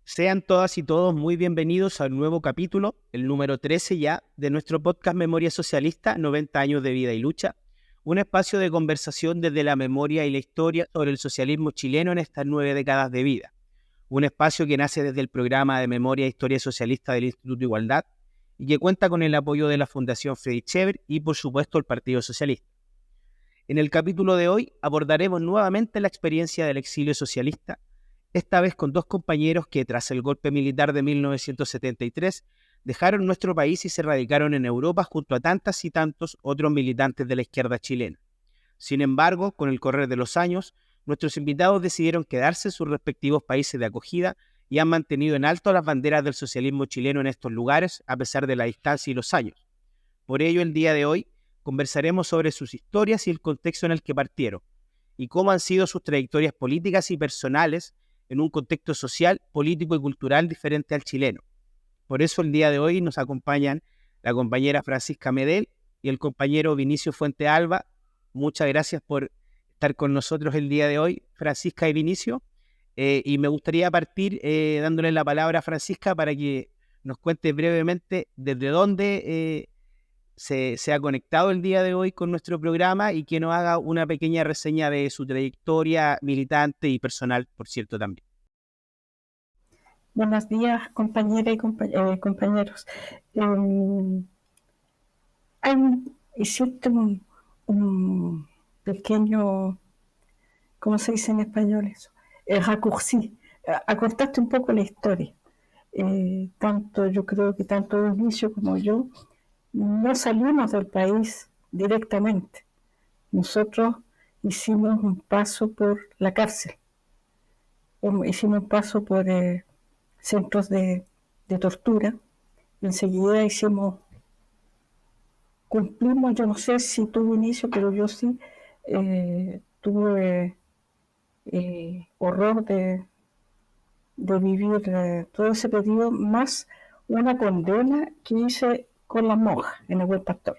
Sean todas y todos muy bienvenidos al nuevo capítulo, el número 13 ya, de nuestro podcast Memoria Socialista, 90 años de vida y lucha, un espacio de conversación desde la memoria y la historia sobre el socialismo chileno en estas 9 décadas de vida. Un espacio que nace desde el programa de Memoria e Historia Socialista del Instituto Igualdad y que cuenta con el apoyo de la Fundación Friedrich Ebert y, por supuesto, el Partido Socialista. En el capítulo de hoy abordaremos nuevamente la experiencia del exilio socialista, esta vez con dos compañeros que, tras el golpe militar de 1973, dejaron nuestro país y se radicaron en Europa junto a tantas y tantos otros militantes de la izquierda chilena. Sin embargo, con el correr de los años, nuestros invitados decidieron quedarse en sus respectivos países de acogida y han mantenido en alto las banderas del socialismo chileno en estos lugares, a pesar de la distancia y los años. Por ello, el día de hoy conversaremos sobre sus historias y el contexto en el que partieron, y cómo han sido sus trayectorias políticas y personales en un contexto social, político y cultural diferente al chileno. Por eso el día de hoy nos acompañan la compañera Francisca Medel y el compañero Vinicio Fuente Alba. Muchas gracias por estar con nosotros el día de hoy, Francisca y Vinicio. Y me gustaría partir dándole la palabra a Francisca para que nos cuente brevemente desde dónde se ha conectado el día de hoy con nuestro programa y que nos haga una pequeña reseña de su trayectoria militante y personal, por cierto, también. Buenos días, compañeras y compañeros. Hiciste un pequeño, ¿cómo se dice en español eso? Raccourci. Acortaste un poco la historia. Yo creo que tanto Inicio como yo no salimos del país directamente. Nosotros hicimos un paso por la cárcel, hicimos un paso por centros de tortura. Enseguida cumplimos, yo no sé si tuvo inicio, pero yo sí tuve el horror de vivir todo ese periodo, más una condena que hice con las monjas en el Buen Pastor.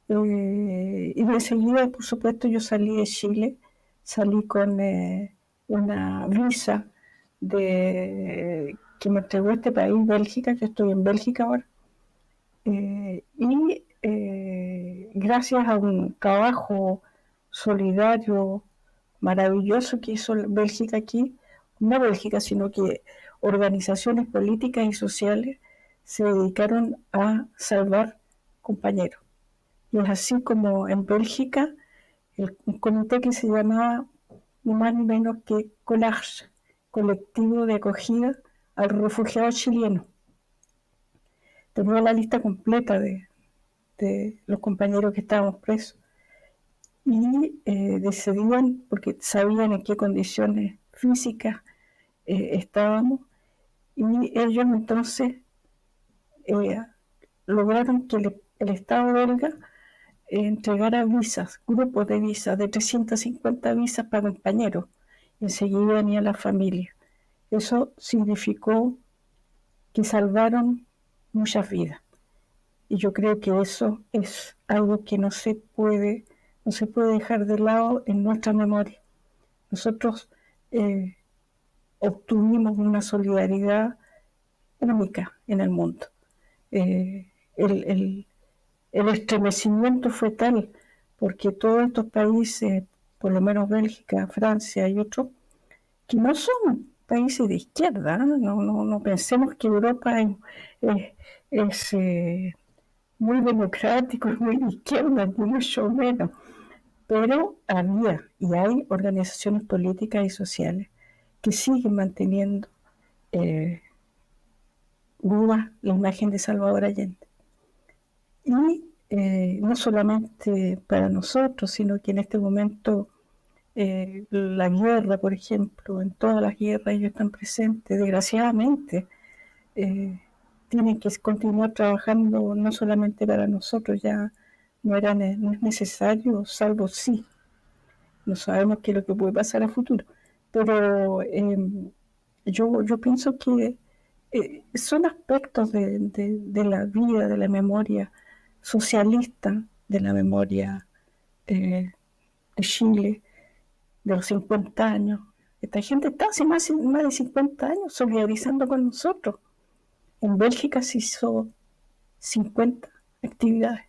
Y enseguida, por supuesto, yo salí de Chile, salí con una visa que me entregó este país, Bélgica. Yo estoy en Bélgica ahora. Gracias a un trabajo solidario maravilloso que hizo Bélgica aquí, no Bélgica, sino que organizaciones políticas y sociales se dedicaron a salvar compañeros. Y es así como en Bélgica un comité que se llamaba ni más ni menos que COLAGE, Colectivo de Acogida al Refugiado Chileno. Tenía la lista completa de los compañeros que estábamos presos y decidían, porque sabían en qué condiciones físicas estábamos, y ellos entonces lograron que el Estado belga entregara visas, grupos de visas, de 350 visas para compañeros. Enseguida venía la familia. Eso significó que salvaron muchas vidas. Y yo creo que eso es algo que no se puede dejar de lado en nuestra memoria. Nosotros obtuvimos una solidaridad única en el mundo. El estremecimiento fue tal porque todos estos países, por lo menos Bélgica, Francia y otros, que no son países de izquierda, no pensemos que Europa es muy democrático, muy de izquierda, ni mucho menos. Pero había y hay organizaciones políticas y sociales que siguen manteniendo viva la imagen de Salvador Allende. Y no solamente para nosotros, sino que en este momento la guerra, por ejemplo, en todas las guerras ellos están presentes, desgraciadamente. Tienen que continuar trabajando no solamente para nosotros, ya no es necesario, salvo sí. No sabemos qué es lo que puede pasar a futuro. Pero yo pienso que son aspectos de la vida, de la memoria socialista, de la memoria de Chile, de los 50 años. Esta gente está hace más de 50 años solidarizando con nosotros. En Bélgica se hizo 50 actividades,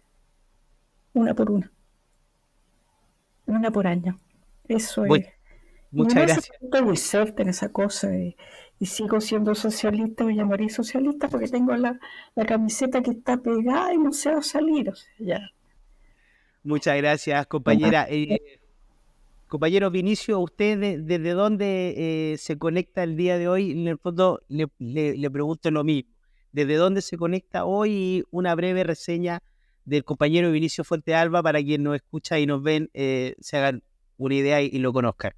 una una por año. Eso Mu- es. Y en Muchas ese gracias. punto estoy cerca en esa cosa y sigo siendo socialista, me llamaré socialista porque tengo la camiseta que está pegada y no se va a salir. O sea, ya. Muchas gracias, compañera. Compañero Vinicio, ¿usted desde dónde se conecta el día de hoy? En el fondo le pregunto lo mismo. ¿Desde dónde se conecta hoy? Y una breve reseña del compañero Vinicio Fuente Alba para quien nos escucha y nos ven, se hagan una idea y lo conozcan.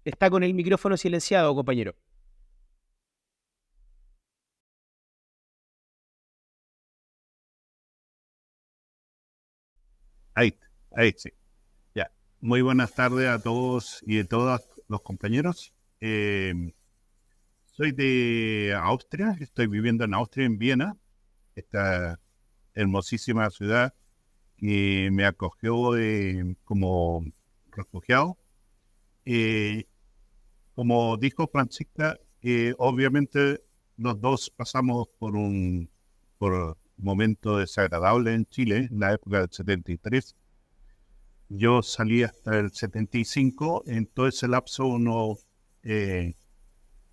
Está con el micrófono silenciado, compañero. Ahí, ahí sí. Ya. Muy buenas tardes a todos y a todas los compañeros. Soy de Austria, estoy viviendo en Austria, en Viena, esta hermosísima ciudad que me acogió como refugiado. Eh, Como dijo Francisca, obviamente los dos pasamos por momentos desagradables en Chile, en la época del 73. Yo salí hasta el 75, en todo ese lapso eh,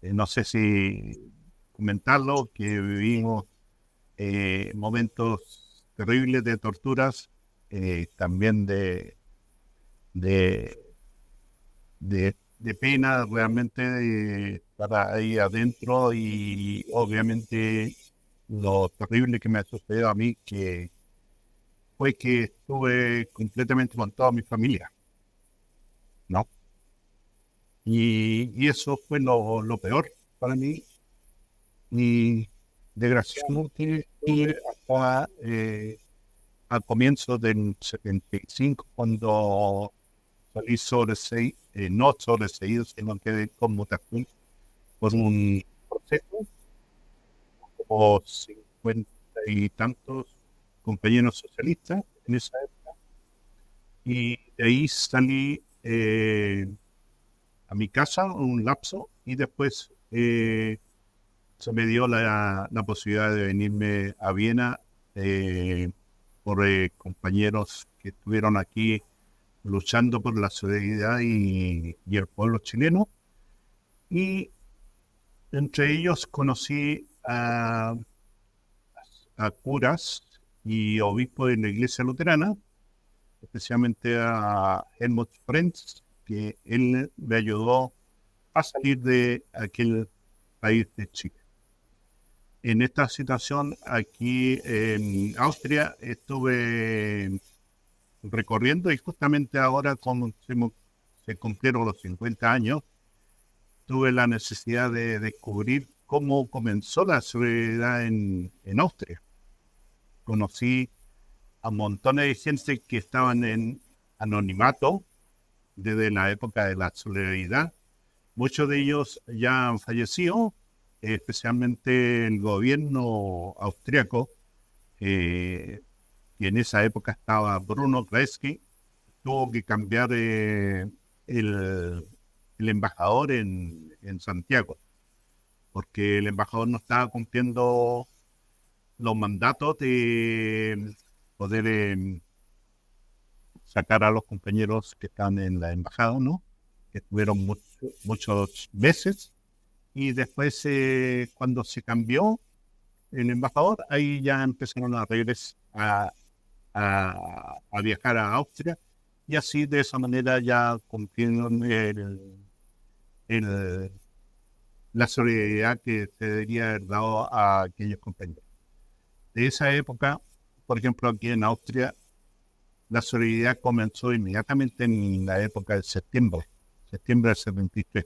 no sé si comentarlo, que vivimos momentos terribles de torturas, también de, de pena realmente para ahí adentro y obviamente lo terrible que me ha sucedido a mí, que fue que estuve completamente con toda mi familia, ¿no? Y eso fue lo peor para mí. Y desgraciadamente estuve hasta al comienzo del 75, cuando salí sobreseído, no sobreseído, sino que de conmutación por un proceso, como 50 y tantos compañeros socialistas en esa época. Y de ahí salí a mi casa un lapso y después se me dio la posibilidad de venirme a Viena por compañeros que estuvieron aquí luchando por la solidaridad y el pueblo chileno. Y entre ellos conocí a curas y obispos de la iglesia luterana, especialmente a Helmut Frenz, que él me ayudó a salir de aquel país de Chile. En esta situación, aquí en Austria, estuve recorriendo y justamente ahora, como se cumplieron los 50 años, tuve la necesidad de descubrir cómo comenzó la solidaridad en Austria. Conocí a montones de gente que estaban en anonimato desde la época de la solidaridad. Muchos de ellos ya han fallecido, especialmente el gobierno austriaco, y en esa época estaba Bruno Kreisky, tuvo que cambiar el, el embajador en Santiago, porque el embajador no estaba cumpliendo los mandatos de poder sacar a los compañeros que están en la embajada, ¿no? Que estuvieron muchos meses. Y después, cuando se cambió el embajador, ahí ya empezaron a regresar a viajar a Austria, y así de esa manera ya cumplieron el- la solidaridad que se debería haber dado a aquellos compañeros. De esa época, por ejemplo, aquí en Austria, la solidaridad comenzó inmediatamente en la época de septiembre del 73.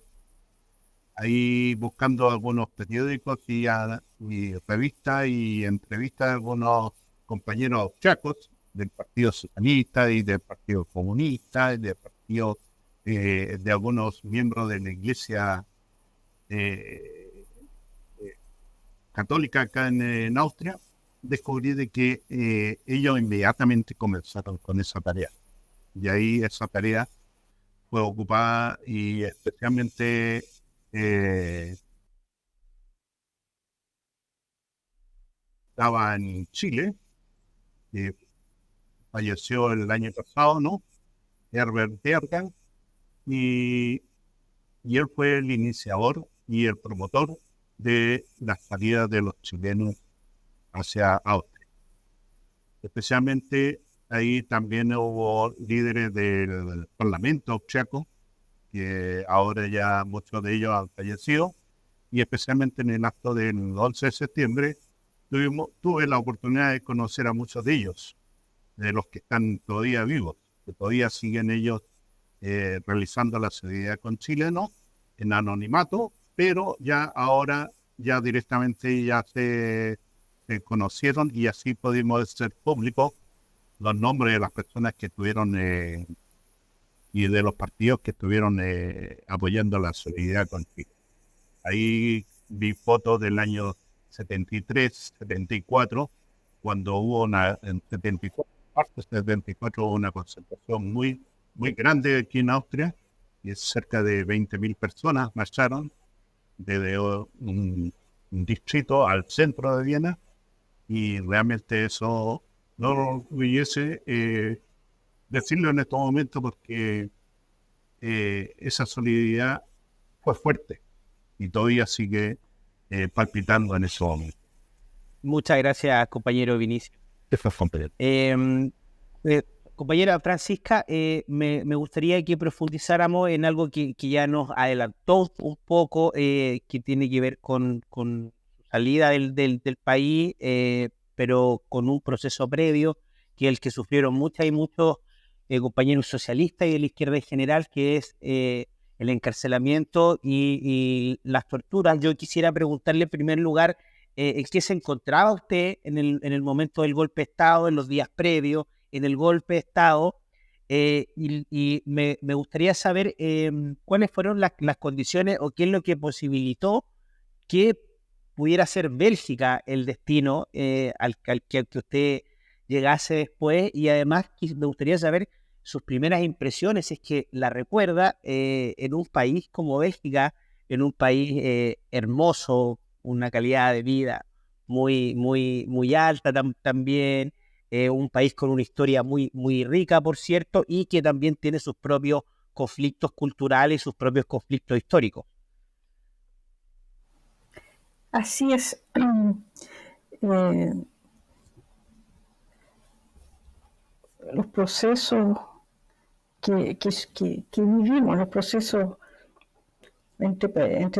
Ahí buscando algunos periódicos y revistas y entrevistas de algunos compañeros austriacos del Partido Socialista y del Partido Comunista y del partido de algunos miembros de la Iglesia eh, católica acá en Austria. descubrí de que ellos inmediatamente comenzaron con esa tarea. Y ahí esa tarea fue ocupada y especialmente estaba en Chile, que falleció el año pasado, ¿no? Herbert Bergan, y, y él fue el iniciador y el promotor de la salida de los chilenos hacia Austria. Especialmente ahí también hubo líderes del Parlamento austriaco, que ahora ya muchos de ellos han fallecido, y especialmente en el acto del 11 de septiembre tuve la oportunidad de conocer a muchos de ellos, de los que están todavía vivos, que todavía siguen ellos realizando la solidaridad con chilenos en anonimato, pero ya ahora ya directamente ya se conocieron y así pudimos hacer públicos los nombres de las personas que estuvieron y de los partidos que estuvieron apoyando la solidaridad con Chile. Ahí vi fotos del año 73, 74, cuando hubo en 74 hubo una concentración muy, muy grande aquí en Austria, y cerca de 20.000 personas marcharon desde un distrito al centro de Viena, y realmente eso no nos orgullece decirlo en estos momentos, porque esa solidaridad fue fuerte y todavía sigue palpitando en ese momento. Muchas gracias, compañero Vinicio. Eso fue compañero. Compañera Francisca, me gustaría que profundizáramos en algo que ya nos adelantó un poco, que tiene que ver con su salida del país, pero con un proceso previo, que es el que sufrieron muchas y muchos compañeros socialistas y de la izquierda en general, que es el encarcelamiento y las torturas. Yo quisiera preguntarle en primer lugar, ¿en qué se encontraba usted en el momento del golpe de Estado, en los días previos, en el golpe de Estado? Y me gustaría saber cuáles fueron las condiciones o qué es lo que posibilitó que pudiera ser Bélgica el destino al que usted llegase después, y además me gustaría saber sus primeras impresiones, si es que la recuerda, en un país como Bélgica, en un país hermoso, una calidad de vida muy, muy, muy alta también, un país con una historia muy, muy rica, por cierto, y que también tiene sus propios conflictos culturales y sus propios conflictos históricos. Así es. Los procesos que vivimos, los procesos entre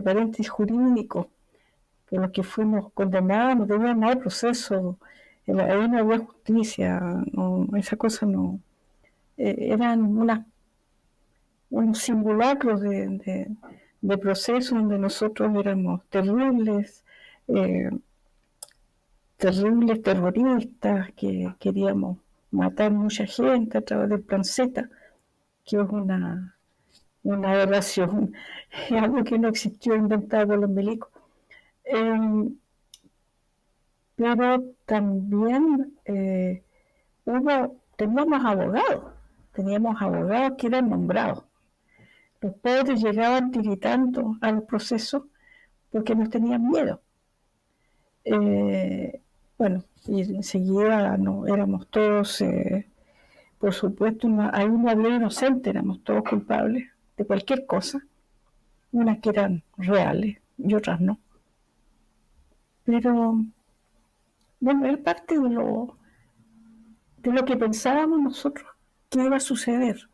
paréntesis jurídicos por los que fuimos condenados, no debían haber procesos, ahí no había justicia, no, esa cosa no, eran unos simulacros de procesos donde nosotros éramos terribles terroristas que queríamos matar mucha gente a través del plan Z, que es una aberración, es algo que no existió, inventado por los milicos. Pero también teníamos abogados que eran nombrados. Los pobres llegaban tiritando a los procesos porque nos tenían miedo. Bueno, y enseguida éramos todos, por supuesto, hay una ley inocente, éramos todos culpables de cualquier cosa, unas que eran reales y otras no. Pero, bueno, era parte de lo que pensábamos nosotros que iba a suceder.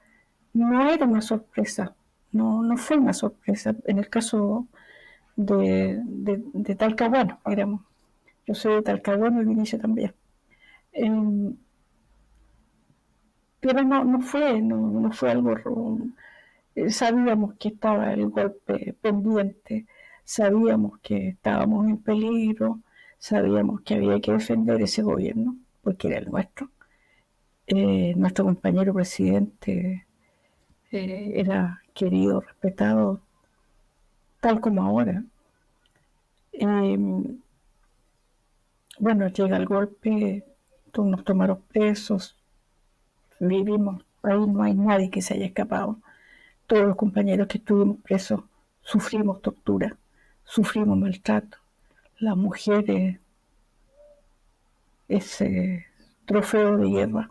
No era una sorpresa, no fue una sorpresa. En el caso de Talcahuano, yo soy de Talcahuano y Vinicio también. Pero no fue algo. Sabíamos que estaba el golpe pendiente, sabíamos que estábamos en peligro, sabíamos que había que defender ese gobierno, porque era el nuestro. Nuestro compañero presidente era querido, respetado, tal como ahora. Bueno, llega el golpe, nos tomaron presos, vivimos, ahí no hay nadie que se haya escapado. Todos los compañeros que estuvimos presos sufrimos tortura, sufrimos maltrato. Las mujeres, ese trofeo de guerra,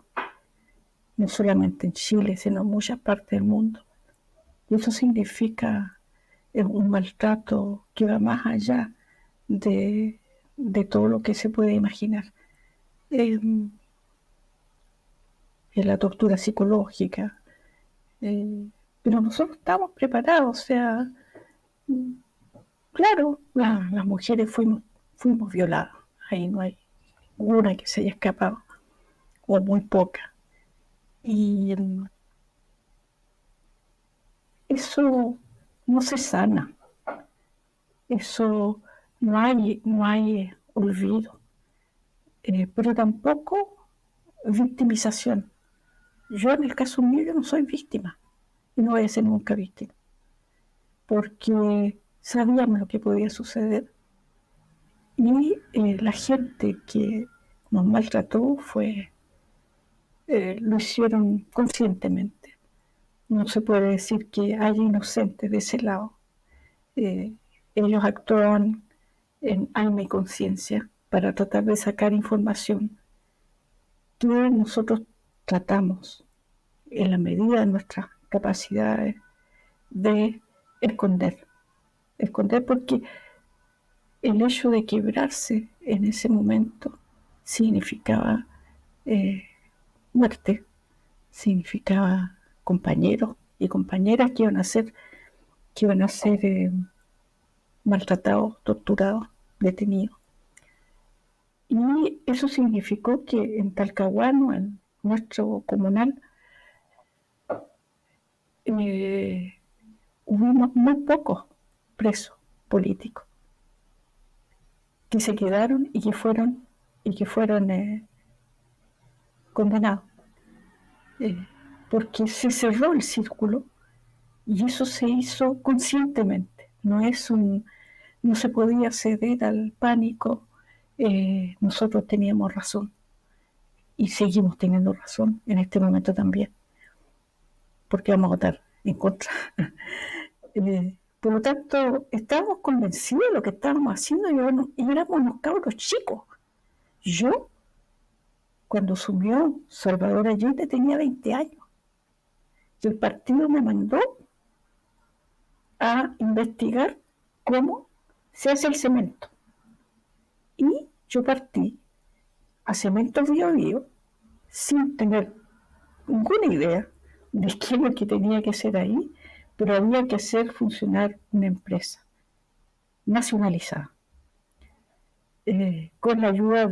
no solamente en Chile, sino en muchas partes del mundo. Y eso significa un maltrato que va más allá de todo lo que se puede imaginar. Eh, la tortura psicológica. Pero nosotros estamos preparados, o sea, claro, las mujeres fuimos violadas, ahí no hay una que se haya escapado, o muy poca. Y eso no se sana, eso no hay olvido, pero tampoco victimización. Yo en el caso mío, yo no soy víctima, y no voy a ser nunca víctima, porque sabíamos lo que podía suceder. Y la gente que nos maltrató lo hicieron conscientemente. No se puede decir que hay inocentes de ese lado. Ellos actuaban en alma y conciencia para tratar de sacar información que nosotros tratamos, en la medida de nuestras capacidades, de esconder. Esconder porque el hecho de quebrarse en ese momento significaba muerte, significaba compañeros y compañeras que iban a ser maltratados, torturados, detenidos. Y eso significó que en Talcahuano, en nuestro comunal, hubimos muy pocos presos políticos que se quedaron y que fueron condenados, porque se cerró el círculo y eso se hizo conscientemente. No se podía ceder al pánico. Nosotros teníamos razón y seguimos teniendo razón en este momento también, porque vamos a votar en contra. Por lo tanto, estábamos convencidos de lo que estábamos haciendo y éramos unos cabros chicos. Yo, cuando asumió Salvador Allende, tenía 20 años y el partido me mandó a investigar cómo se hace el cemento. Y yo partí a Cemento Bío Bío sin tener ninguna idea de qué es lo que tenía que hacer ahí, pero había que hacer funcionar una empresa nacionalizada, con la ayuda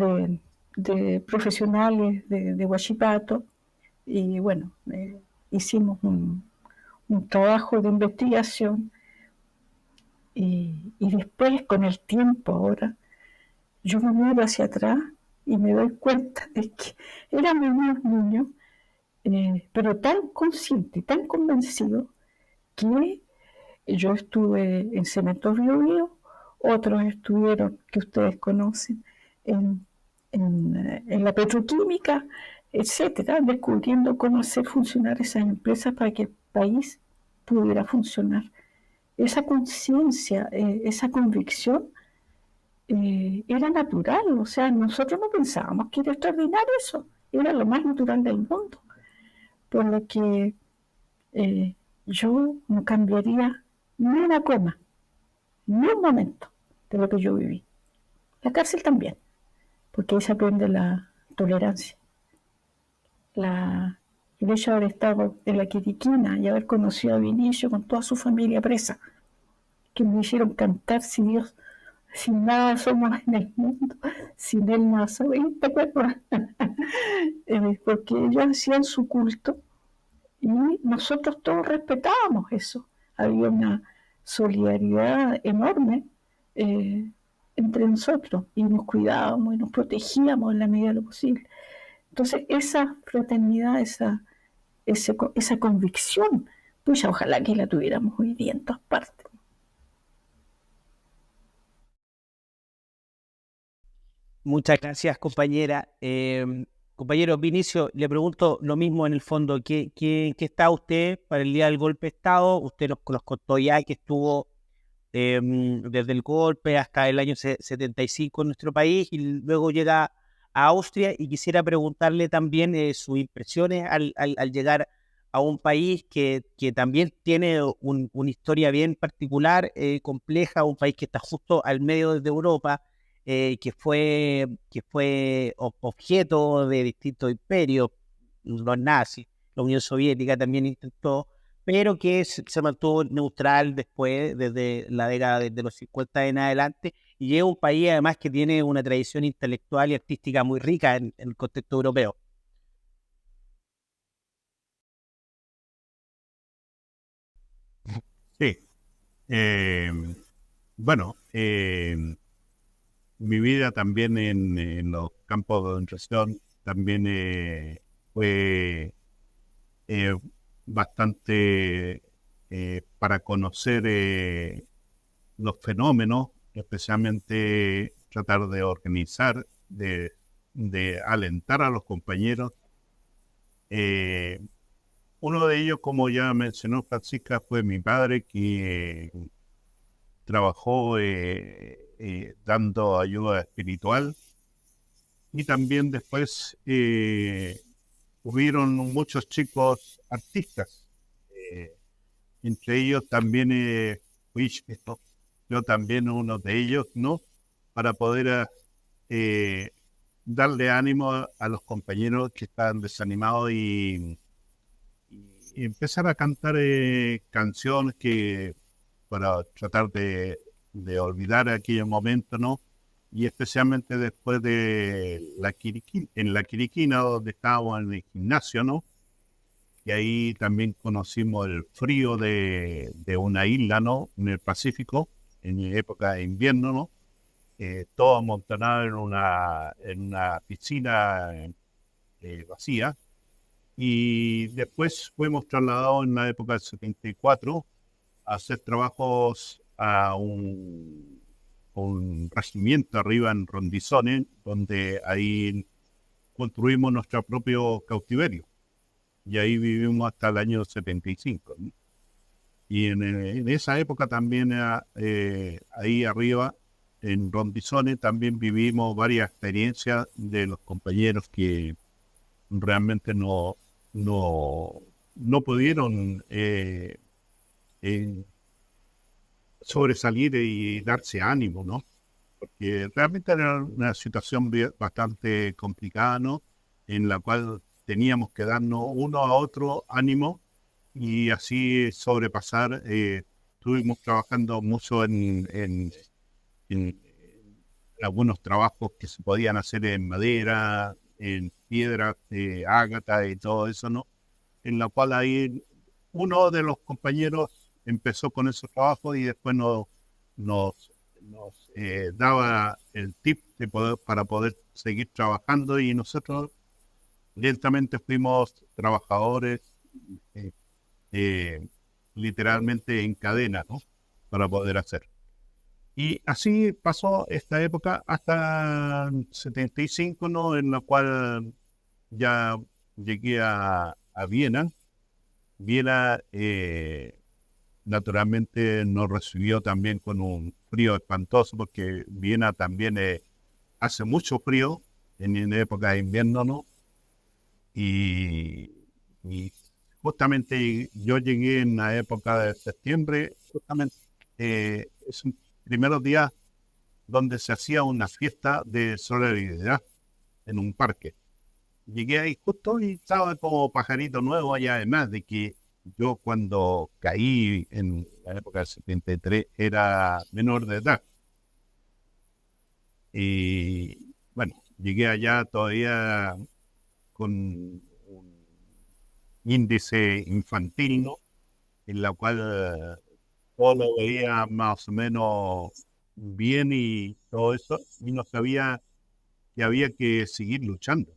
de profesionales de Huachipato, y bueno, hicimos un trabajo de investigación y después, con el tiempo ahora, yo me miro hacia atrás y me doy cuenta de que éramos unos niños, pero tan conscientes, tan convencidos, que yo estuve en Cemento Bío Bío, otros estuvieron, que ustedes conocen, en la petroquímica, etcétera, descubriendo cómo hacer funcionar esas empresas para que el país pudiera funcionar. Esa conciencia, esa convicción, era natural, o sea, nosotros no pensábamos que era extraordinario eso, era lo más natural del mundo, por lo que yo no cambiaría ni una coma, ni un momento de lo que yo viví. La cárcel también, porque ahí se aprende la tolerancia. El hecho de haber estado en la Quiriquina y haber conocido a Vinicio con toda su familia presa, que me hicieron cantar sin Dios, sin nada somos en el mundo, sin él nada somos, ¿te acuerdas? Porque ellos hacían su culto y nosotros todos respetábamos eso. Había una solidaridad enorme entre nosotros y nos cuidábamos y nos protegíamos en la medida de lo posible. Entonces, esa fraternidad, esa convicción, pues ojalá que la tuviéramos hoy día en todas partes. Muchas gracias, compañera. Compañero Vinicio, le pregunto lo mismo en el fondo. ¿Qué está usted para el día del golpe de Estado? Usted nos contó ya que estuvo desde el golpe hasta el año 75 en nuestro país y luego llega a Austria, y quisiera preguntarle también sus impresiones al llegar a un país que también tiene una historia bien particular, compleja, un país que está justo al medio de Europa, que fue objeto de distintos imperios, los nazis, la Unión Soviética también intentó, pero que se mantuvo neutral después, desde la década de los 50 en adelante, y es un país además que tiene una tradición intelectual y artística muy rica en el contexto europeo. Sí, eh, bueno, mi vida también en los campos de concentración también fue eh, bastante para conocer los fenómenos, especialmente tratar de organizar, de alentar a los compañeros. Eh, Uno de ellos, como ya mencionó Francisca, fue mi padre, que trabajó dando ayuda espiritual, y también después hubieron muchos chicos artistas. eh, Entre ellos también fui yo también uno de ellos, ¿no? Para poder eh, darle ánimo a los compañeros que estaban desanimados, y empezar a cantar canciones que para tratar de olvidar aquellos momentos, ¿no? Y especialmente después de en la Quiriquina, donde estábamos en el gimnasio, ¿no? Y ahí también conocimos el frío de una isla, ¿no? En el Pacífico, en época de invierno, ¿no? Todo amontonado en una piscina vacía. Y después fuimos trasladados en la época del 74 a hacer trabajos a un regimiento arriba en Rondizones, donde ahí construimos nuestro propio cautiverio. Y ahí vivimos hasta el año 75, ¿no? Y en esa época también, ahí arriba, en Rondizones, también vivimos varias experiencias de los compañeros que realmente no, no pudieron eh, sobresalir y darse ánimo, ¿no? Porque realmente era una situación bastante complicada, ¿no? En la cual teníamos que darnos uno a otro ánimo y así sobrepasar. Estuvimos trabajando mucho en algunos trabajos que se podían hacer en madera, en piedra, ágata y todo eso, ¿no? En la cual ahí uno de los compañeros empezó con esos trabajos y después nos daba el tip para poder seguir trabajando, y nosotros lentamente fuimos trabajadores, eh, eh, literalmente en cadena, ¿no? Para poder hacer. Y así pasó esta época hasta el 75, ¿no? En la cual ya llegué a Viena. Viena naturalmente nos recibió también con un frío espantoso, porque Viena también hace mucho frío en época de invierno, ¿no? Y, y justamente yo llegué en la época de septiembre, justamente es un primeros días donde se hacía una fiesta de solidaridad en un parque. Llegué ahí justo y estaba como pajarito nuevo allá, además de que yo cuando caí en la época del 73 era menor de edad. Y bueno, llegué allá todavía con un índice infantil, ¿no? En la cual todo lo veía más o menos bien y todo eso, y no sabía que había que seguir luchando.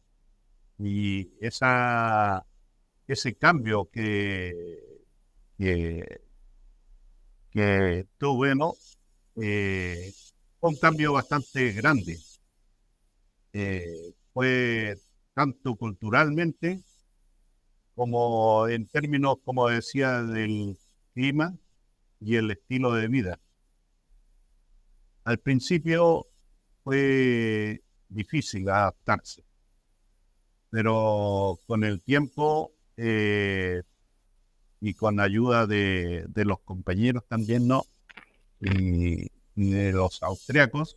Y ese cambio que, que tuve, ¿no? Fue un cambio bastante grande, fue tanto culturalmente como en términos, como decía, del clima y el estilo de vida. Al principio fue difícil adaptarse, pero con el tiempo y con ayuda de los compañeros también, ¿no? Y de los austriacos,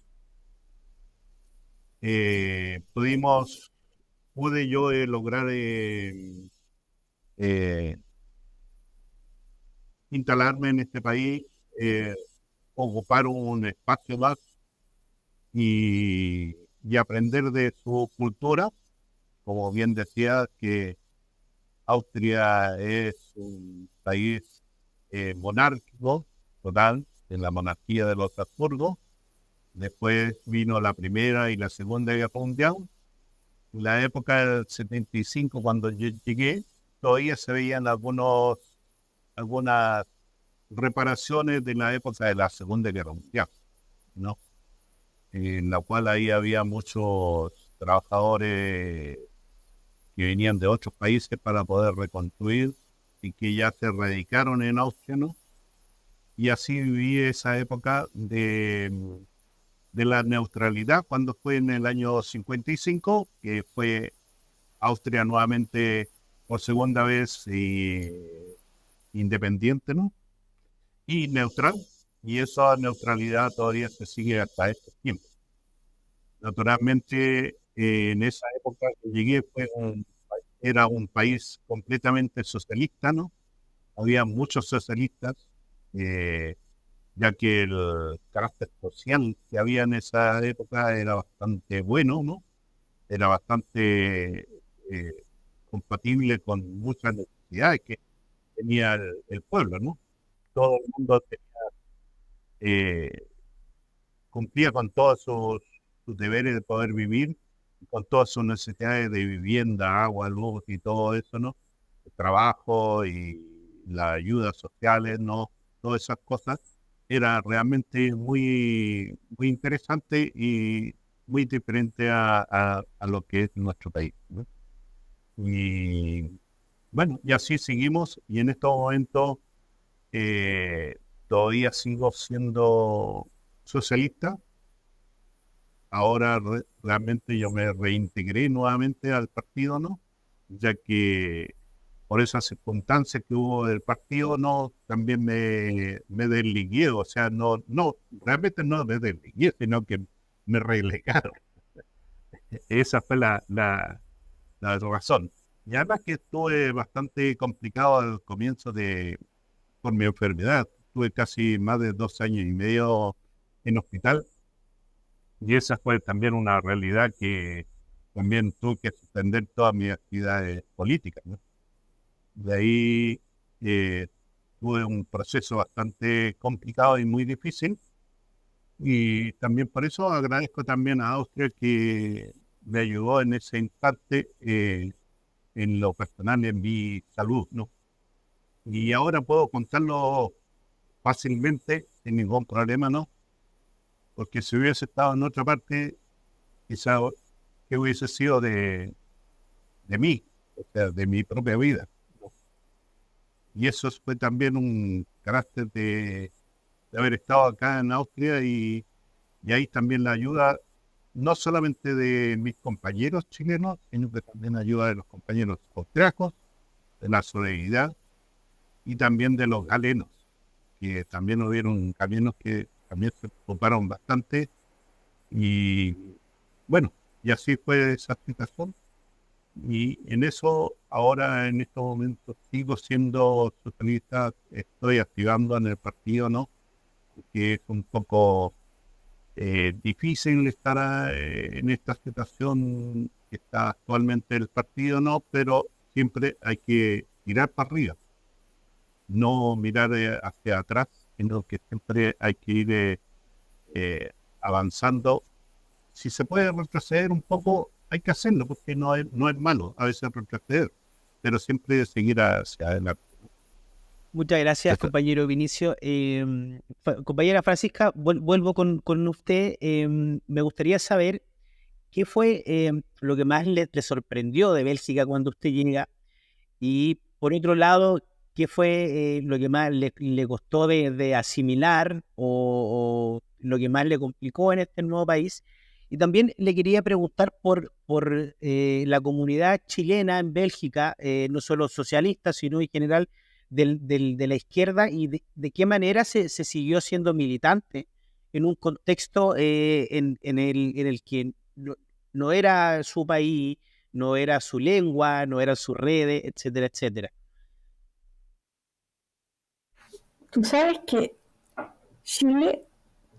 pude yo lograr eh, instalarme en este país, ocupar un espacio más y aprender de su cultura. Como bien decía, que Austria es un país monárquico, total, en la monarquía de los Habsburgo. Después vino la Primera y la Segunda Guerra Mundial. En la época del 75, cuando yo llegué, todavía se veían algunas reparaciones de la época de la Segunda Guerra Mundial, ¿no? En la cual ahí había muchos trabajadores que venían de otros países para poder reconstruir y que ya se radicaron en Austria, ¿no? Y así viví esa época de la neutralidad, cuando fue en el año 55, que fue Austria nuevamente por segunda vez independiente, ¿no? Y neutral, y esa neutralidad todavía se sigue hasta este tiempo. Naturalmente, en esa época que llegué era un país completamente socialista, ¿no? Había muchos socialistas, eh, ya que el carácter social que había en esa época era bastante bueno, ¿no? Era bastante compatible con muchas necesidades que tenía el pueblo, ¿no? Todo el mundo eh, cumplía con todos sus deberes de poder vivir, con todas sus necesidades de vivienda, agua, luz y todo eso, ¿no? El trabajo y las ayudas sociales, ¿no? Todas esas cosas. Era realmente muy interesante y muy diferente a lo que es nuestro país, ¿no? Y bueno, y así seguimos, y en estos momentos eh, todavía sigo siendo socialista. Ahora realmente yo me reintegré nuevamente al partido, ¿no? Ya que por esas circunstancias que hubo del partido, ¿no? También me desligué, o sea, realmente no me desligué, sino que me relegaron. Esa fue la razón. Y además que estuve bastante complicado al comienzo por mi enfermedad. Tuve casi más de 2 años y medio en hospital. Y esa fue también una realidad que también tuve que suspender todas mis actividades políticas, ¿no? De ahí eh, tuve un proceso bastante complicado y muy difícil. Y también por eso agradezco también a Austria, que me ayudó en ese instante en lo personal, en mi salud, ¿no? Y ahora puedo contarlo fácilmente, sin ningún problema, ¿no? Porque si hubiese estado en otra parte, quizá que hubiese sido de mí, o sea, de mi propia vida, ¿no? Y eso fue también un carácter de haber estado acá en Austria, y ahí también la ayuda, no solamente de mis compañeros chilenos, sino que también ayuda de los compañeros austriacos, de la solidaridad, y también de los galenos, que también hubieron caminos que también se preocuparon bastante. Y bueno, y así fue esa situación. Y en eso, ahora en estos momentos, sigo siendo socialista, estoy activando en el partido, ¿no? Que es un poco difícil estar en esta situación que está actualmente el partido, ¿no? Pero siempre hay que mirar para arriba, no mirar hacia atrás, sino que siempre hay que ir avanzando. Si se puede retroceder un poco, hay que hacerlo, porque no es malo a veces retroceder, pero siempre seguir hacia adelante. Muchas gracias, Esto- compañero Vinicio. Compañera Francisca, vuelvo con usted. Me gustaría saber ¿qué fue lo que más le sorprendió de Bélgica cuando usted llega? Y por otro lado, ¿qué fue lo que más le costó de asimilar o lo que más le complicó en este nuevo país? Y también le quería preguntar por la comunidad chilena en Bélgica, no solo socialista, sino en general de la izquierda, y de qué manera se siguió siendo militante en un contexto en el que no era su país, no era su lengua, no eran sus redes, etcétera, etcétera. Tú sabes que Chile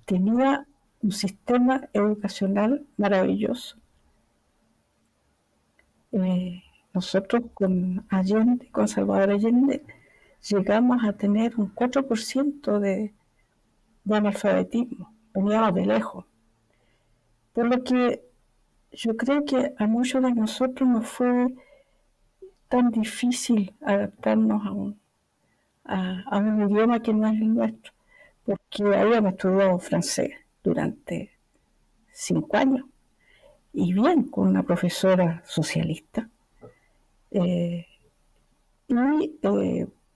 tenía un sistema educacional maravilloso. Eh, Nosotros con Allende, con Salvador Allende, llegamos a tener un 4% de analfabetismo. Veníamos de lejos. Por lo que yo creo que a muchos de nosotros nos fue tan difícil adaptarnos a un idioma que no es el nuestro, porque habíamos estudiado francés durante 5 años, y bien, con una profesora socialista. Y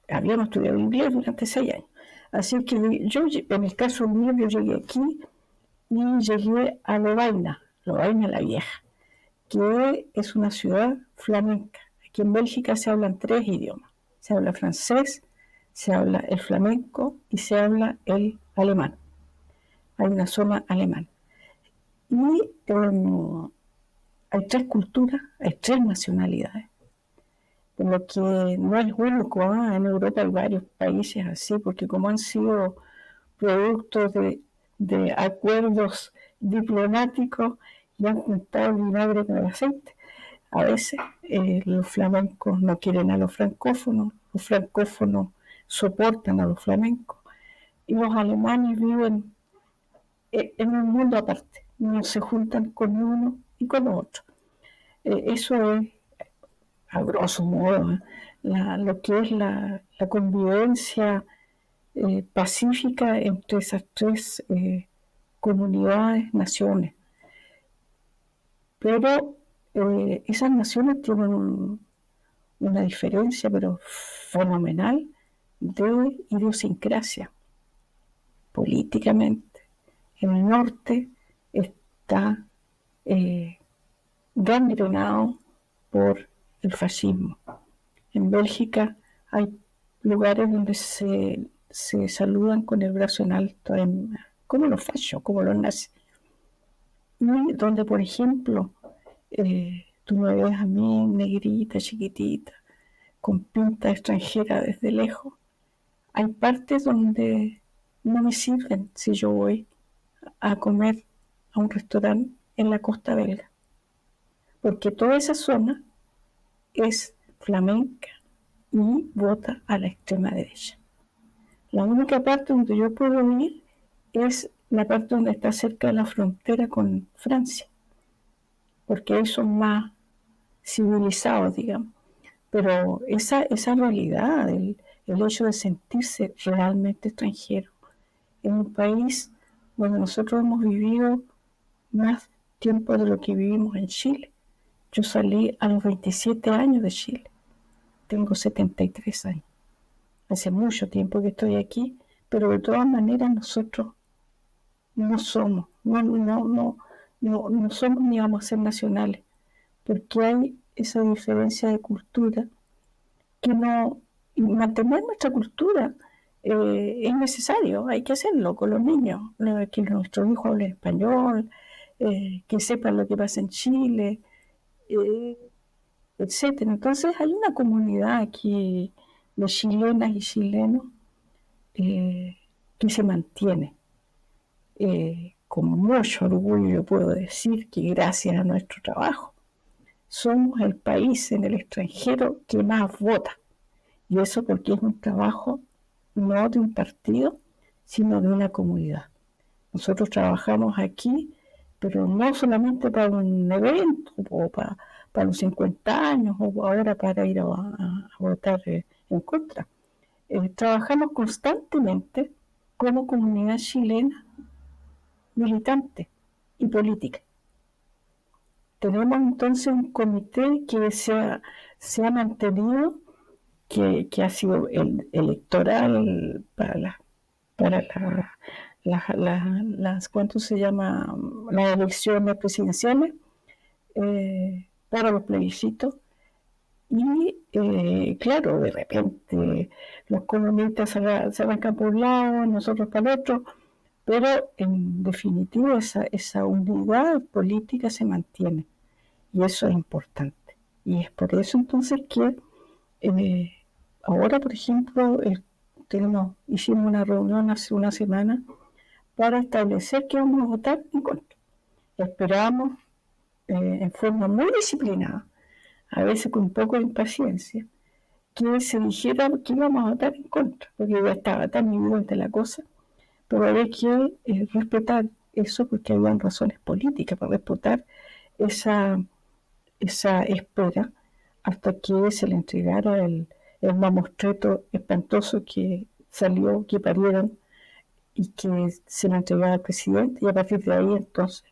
habíamos estudiado inglés durante 6 años. Así que yo, en el caso mío, yo llegué aquí y llegué a Lovaina la Vieja, que es una ciudad flamenca. Aquí en Bélgica se hablan 3 idiomas. Se habla francés, se habla el flamenco y se habla el alemán. Hay una zona alemana. Y hay 3 culturas, hay 3 nacionalidades. Por lo que no es único, en Europa hay varios países así, porque como han sido productos de acuerdos diplomáticos y han juntado el vinagre con el aceite. A veces los flamencos no quieren a los francófonos soportan a los flamencos, y los alemanes viven en un mundo aparte, no se juntan con uno y con otro. Eso es, a grosso modo, lo que es la convivencia pacífica entre esas 3 comunidades, naciones. Pero esas naciones tienen una diferencia, pero fenomenal, de idiosincrasia. Políticamente, en el norte está gangrenado por el fascismo. En Bélgica hay lugares donde se saludan con el brazo en alto, como los fachos, como los nazis. Y donde, por ejemplo, tú me ves a mí, negrita, chiquitita, con pinta extranjera desde lejos. Hay partes donde no me sirven si yo voy a comer a un restaurante en la costa belga, porque toda esa zona es flamenca y vota a la extrema derecha. La única parte donde yo puedo ir es la parte donde está cerca de la frontera con Francia, porque ellos son más civilizados, digamos. Pero esa realidad, el hecho de sentirse realmente extranjero en un país donde nosotros hemos vivido más tiempo de lo que vivimos en Chile. Yo salí a los 27 años de Chile, tengo 73 años. Hace mucho tiempo que estoy aquí, pero de todas maneras nosotros no somos, no somos ni vamos a ser nacionales, porque hay esa diferencia de cultura que no, y mantener nuestra cultura es necesario, hay que hacerlo con los niños, que nuestros hijos hablen español, que sepan lo que pasa en Chile, etcétera. Entonces hay una comunidad aquí de chilenas y chilenos que se mantiene. Con mucho orgullo puedo decir que gracias a nuestro trabajo somos el país en el extranjero que más vota. Y eso porque es un trabajo no de un partido, sino de una comunidad. Nosotros trabajamos aquí, pero no solamente para un evento, o para los 50 años, o ahora para ir a votar en contra. Trabajamos constantemente como comunidad chilena, militante y política. tenemos entonces un comité que se ha mantenido, que ha sido electoral para las ¿cuánto se llama? Las elecciones presidenciales, para los plebiscitos. Y claro, de repente los comunistas se arrancan por un lado, nosotros para el otro, pero en definitiva esa unidad política se mantiene y eso es importante. Y es por eso entonces que ahora, por ejemplo, hicimos una reunión hace una semana para establecer que vamos a votar en contra. Esperamos en forma muy disciplinada, a veces con un poco de impaciencia, que se dijera que íbamos a votar en contra, porque ya estaba tan evidente la cosa, pero había que respetar eso porque habían razones políticas para respetar esa espera hasta que se le entregara el mamostreto espantoso que salió, que parieron y que se le entregara al presidente, y a partir de ahí entonces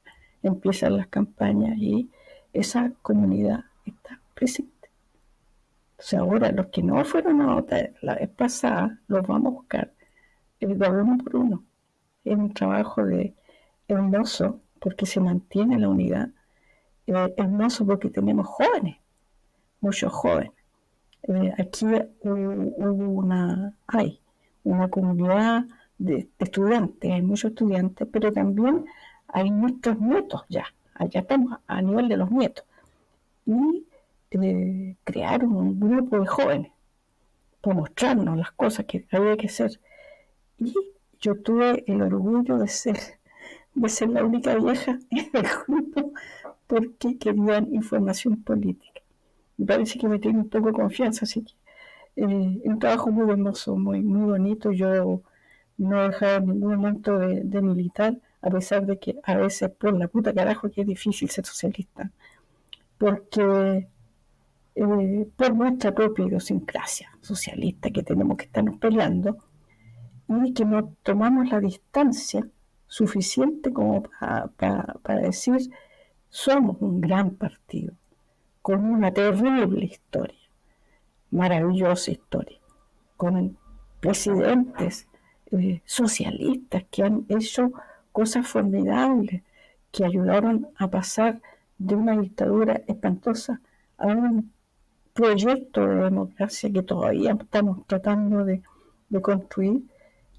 empiezan las campañas y esa comunidad está presente. Entonces ahora los que no fueron a votar la vez pasada, los vamos a buscar de uno por uno. Es un trabajo hermoso porque se mantiene la unidad, hermoso porque tenemos jóvenes, muchos jóvenes. Aquí hay una comunidad de estudiantes, hay muchos estudiantes, pero también hay muchos nietos ya. Allá estamos a nivel de los nietos. Y crearon un grupo de jóvenes para mostrarnos las cosas que había que hacer. Y yo tuve el orgullo de ser la única vieja en el grupo porque querían información política. Me parece que me tiene un poco de confianza, así que un trabajo muy hermoso, muy, muy bonito. Yo no he dejado en ningún momento de militar, a pesar de que a veces por la puta carajo que es difícil ser socialista, porque por nuestra propia idiosincrasia socialista que tenemos que estarnos peleando y que no tomamos la distancia suficiente como para decir somos un gran partido con una terrible historia, maravillosa historia, con presidentes socialistas que han hecho cosas formidables, que ayudaron a pasar de una dictadura espantosa a un proyecto de democracia que todavía estamos tratando de construir,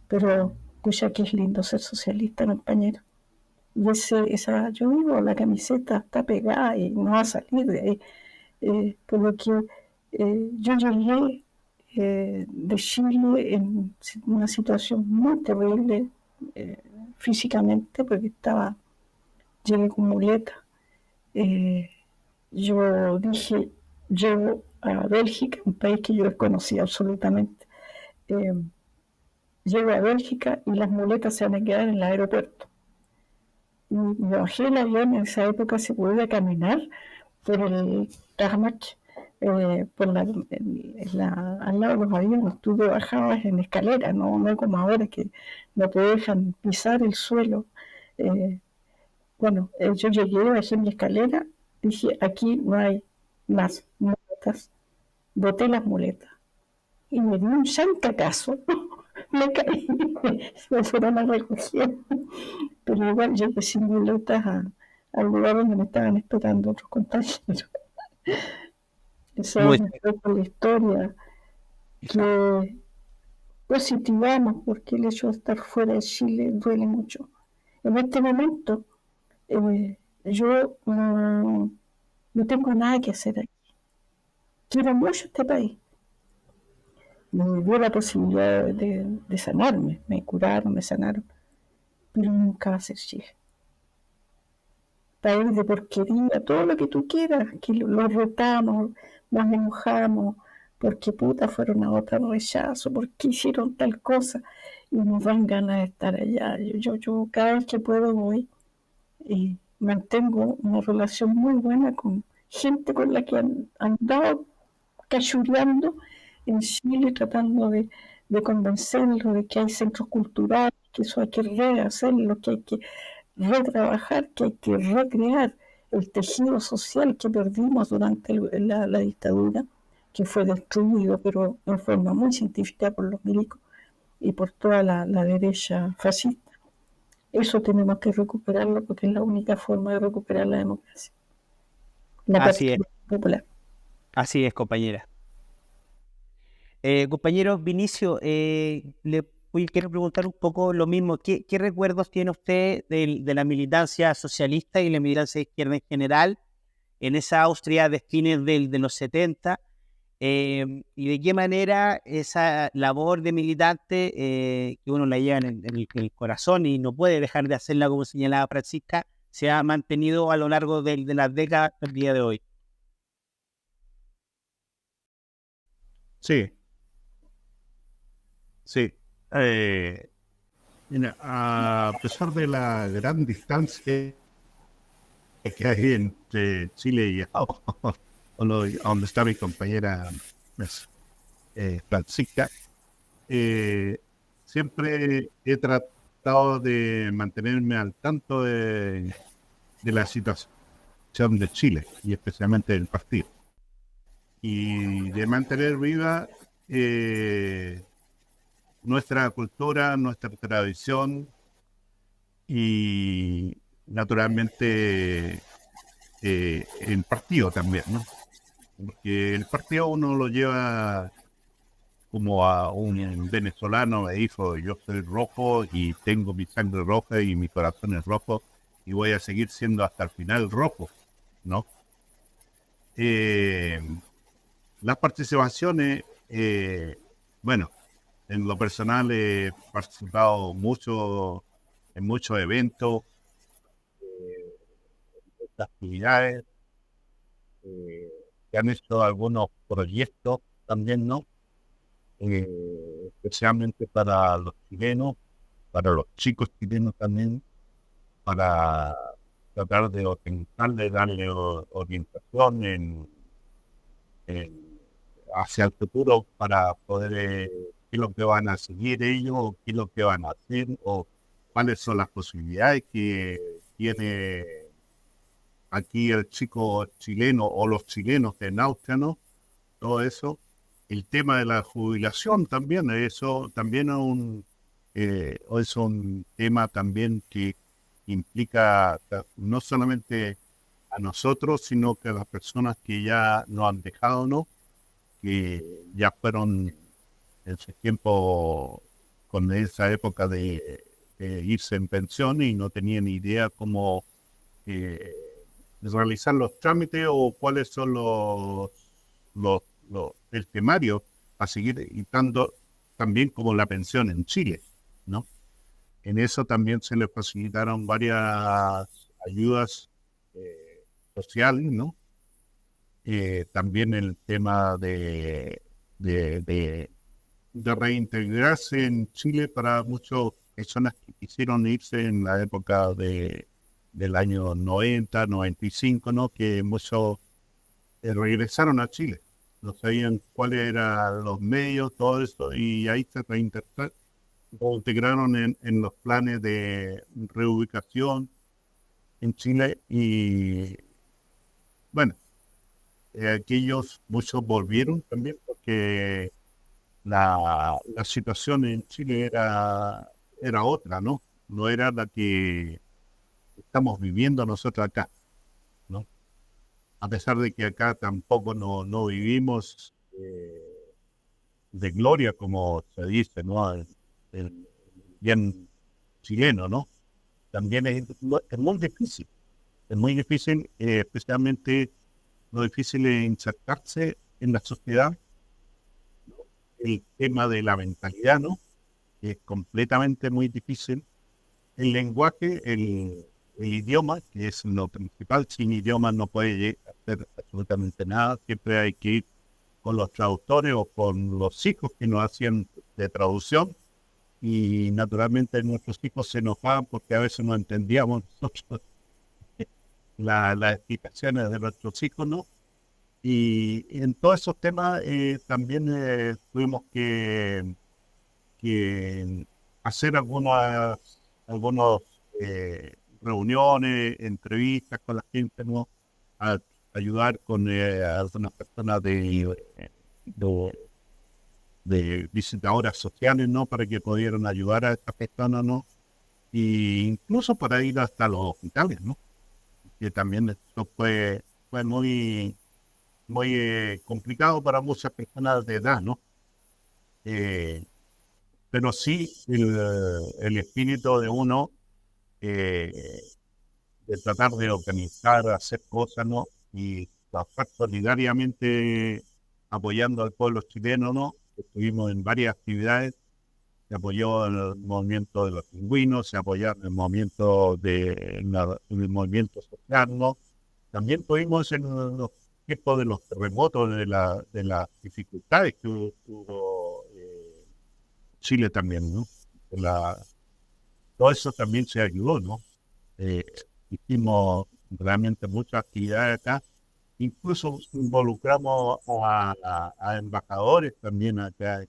pero escucha que es lindo ser socialista, compañero. Y yo digo, la camiseta está pegada y no va a salir de ahí. Por lo que yo llegué de Chile en una situación muy terrible físicamente, porque llegué con muleta. Yo dije, llego a Bélgica, un país que yo desconocía absolutamente. Llego a Bélgica y las muletas se van a quedar en el aeropuerto. Y me bajé el avión, en esa época se podía caminar por el tarmac, al lado de los aviones. Tú te bajabas en escalera, no como ahora que no te dejan pisar el suelo. Yo llegué, bajé mi escalera, dije, aquí no hay más muletas, boté las muletas y me dio un chancacazo. Me caí, me fueron a recoger, pero igual llegué sin muletas al lugar donde me estaban esperando otros compañeros. Esa es la historia que positivamos, porque el hecho de estar fuera de Chile duele mucho. En este momento yo no tengo nada que hacer aquí. Quiero mucho este país. Me dio la posibilidad de sanarme, me curaron, me sanaron, pero nunca va a ser Chile. País de porquería, todo lo que tú quieras, que lo retamos, nos enojamos, porque puta fueron a votar rechazo, porque hicieron tal cosa, y nos dan ganas de estar allá. Yo cada vez que puedo voy y mantengo una relación muy buena con gente con la que han andado cachureando en Chile, tratando de convencerlo de que hay centros culturales, que eso hay que rehacerlo, que hay que retrabajar, que hay que recrear el tejido social que perdimos durante la dictadura, que fue destruido, pero en forma muy científica por los milicos y por toda la derecha fascista. Eso tenemos que recuperarlo porque es la única forma de recuperar la democracia, la Así es, participación popular. así es, compañera. Compañero Vinicio, quiero preguntar un poco lo mismo. ¿Qué recuerdos tiene usted de la militancia socialista y la militancia de izquierda en general en esa Austria de fines de los 70? Y de qué manera esa labor de militante, que uno la lleva en el corazón y no puede dejar de hacerla, como señalaba Francisca, se ha mantenido a lo largo de las décadas hasta el día de hoy. Sí, sí. Mira, a pesar de la gran distancia que hay entre Chile y donde está mi compañera pues, Francisca, eh, siempre he tratado de mantenerme al tanto de la situación de Chile y especialmente del partido y de mantener viva nuestra cultura, nuestra tradición y naturalmente el partido también, ¿no? Porque el partido uno lo lleva como a un venezolano me dijo, yo soy rojo y tengo mi sangre roja y mi corazón es rojo y voy a seguir siendo hasta el final rojo, ¿no? Eh, las participaciones, bueno, en lo personal he participado mucho en muchos eventos, actividades, que han hecho algunos proyectos también, ¿no? Especialmente para los chilenos, para los chicos chilenos también, para tratar de orientarle, darle orientación en- hacia el futuro para poder, qué es lo que van a seguir ellos, o qué es lo que van a hacer, o cuáles son las posibilidades que tiene aquí el chico chileno o los chilenos en Austria, ¿no? Todo eso. El tema de la jubilación también, eso también es un tema también que implica no solamente a nosotros, sino que a las personas que ya nos han dejado, ¿no? Que ya fueron en su tiempo con esa época de irse en pensión y no tenían idea cómo eh, realizar los trámites o cuáles son los, el temario a seguir y tanto también como la pensión en Chile, ¿no? En eso también se le facilitaron varias ayudas sociales, ¿no? También el tema de, de, de reintegrarse en Chile para muchas personas que quisieron irse en la época del año 90, 95, ¿no? Que muchos regresaron a Chile. No sabían cuáles eran los medios, todo eso, y ahí se reintegraron en los planes de reubicación en Chile. Y bueno, aquellos muchos volvieron también porque la situación en Chile era otra, ¿no? No era la que estamos viviendo nosotros acá, ¿no? A pesar de que acá tampoco no vivimos de gloria, como se dice, ¿no? El bien chileno, ¿no? También es muy difícil, especialmente lo difícil es insertarse en la sociedad, el tema de la mentalidad, ¿no? Que es completamente muy difícil. El lenguaje, el idioma, que es lo principal, sin idioma no puede hacer absolutamente nada, siempre hay que ir con los traductores o con los hijos que nos hacían de traducción y naturalmente nuestros hijos se enojaban porque a veces no entendíamos nosotros las explicaciones de nuestros hijos, ¿no? Y en todos esos temas también tuvimos que hacer algunos reuniones, entrevistas con la gente, ¿no? A ayudar con algunas personas de visitadoras sociales, ¿no? Para que pudieran ayudar a estas personas, ¿no? Y incluso para ir hasta los hospitales, ¿no? Que también esto fue muy, muy complicado para muchas personas de edad, ¿no? Eh, pero sí el espíritu de uno eh, de tratar de organizar, hacer cosas, ¿no? Y trabajar solidariamente apoyando al pueblo chileno, ¿no? Estuvimos en varias actividades, se apoyó en el movimiento de los pingüinos, se apoyó en el movimiento en el movimiento social, ¿no? También estuvimos en los tiempos de los terremotos, de las dificultades que tuvo Chile también, ¿no? La, todo eso también se ayudó, ¿no? Eh, Hicimos realmente muchas actividades acá, incluso involucramos a embajadores también acá de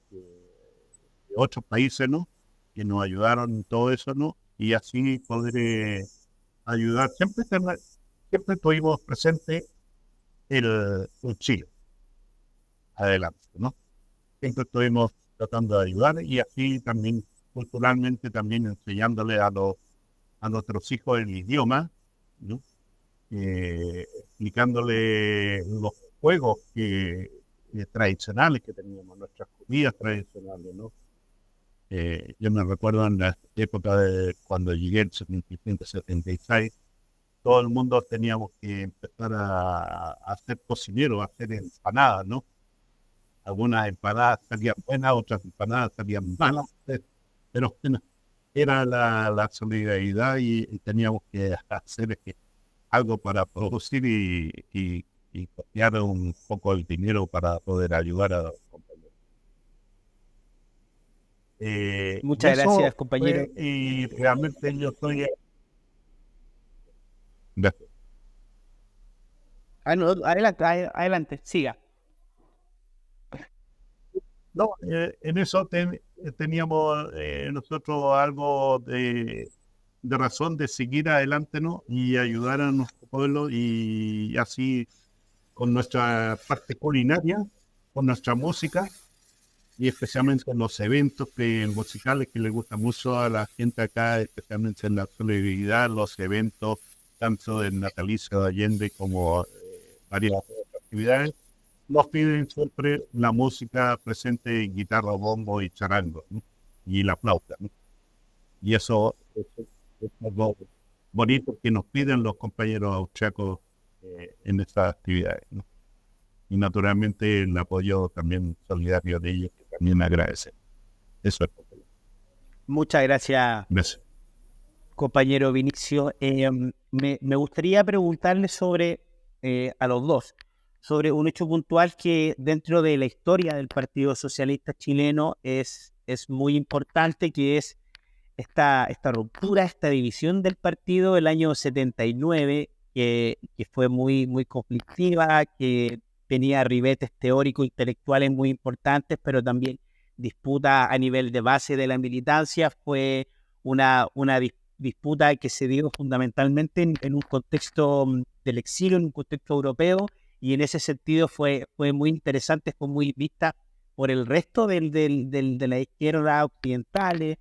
otros países, ¿no? Que nos ayudaron en todo eso, ¿no? Y así poder ayudar. Siempre estuvimos presentes en Chile, adelante, ¿no? Siempre estuvimos tratando de ayudar y así también culturalmente también enseñándole a nuestros hijos el idioma, ¿no? Explicándole los juegos tradicionales que teníamos, nuestras comidas tradicionales, ¿no? Yo me recuerdo en la época de cuando llegué en 1976, todo el mundo teníamos que empezar a hacer cocineros, a hacer empanadas, ¿no? Algunas empanadas salían buenas, otras empanadas salían malas, pero bueno, era la solidaridad y teníamos que hacer algo para producir y costear un poco el dinero para poder ayudar a los compañeros. Y Muchas eso gracias, compañero. fue, y realmente yo estoy... Gracias. No, adelante, adelante, siga. No, en eso teníamos nosotros algo de razón de seguir adelante, ¿no? Y ayudar a nuestro pueblo y así con nuestra parte culinaria, con nuestra música y especialmente en los eventos musicales que les gusta mucho a la gente acá, especialmente en la solidaridad, los eventos tanto del natalicio de Allende como varias otras actividades. Nos piden siempre la música presente en guitarra, bombo y charango, ¿no? Y la flauta, ¿no? Y eso es algo bonito que nos piden los compañeros austriacos en estas actividades, ¿no? Y naturalmente el apoyo también solidario de ellos, que también agradecen. Eso es. Muchas gracias, Gracias. compañero Vinicio. Me gustaría preguntarle sobre, a los dos, sobre un hecho puntual que dentro de la historia del Partido Socialista Chileno es muy importante, que es esta ruptura, esta división del partido del año 79, que fue muy, muy conflictiva, que tenía ribetes teóricos, intelectuales muy importantes, pero también disputa a nivel de base de la militancia. Fue una disputa que se dio fundamentalmente en un contexto del exilio, en un contexto europeo, y en ese sentido fue muy interesante, fue muy vista por el resto de la izquierda occidentales,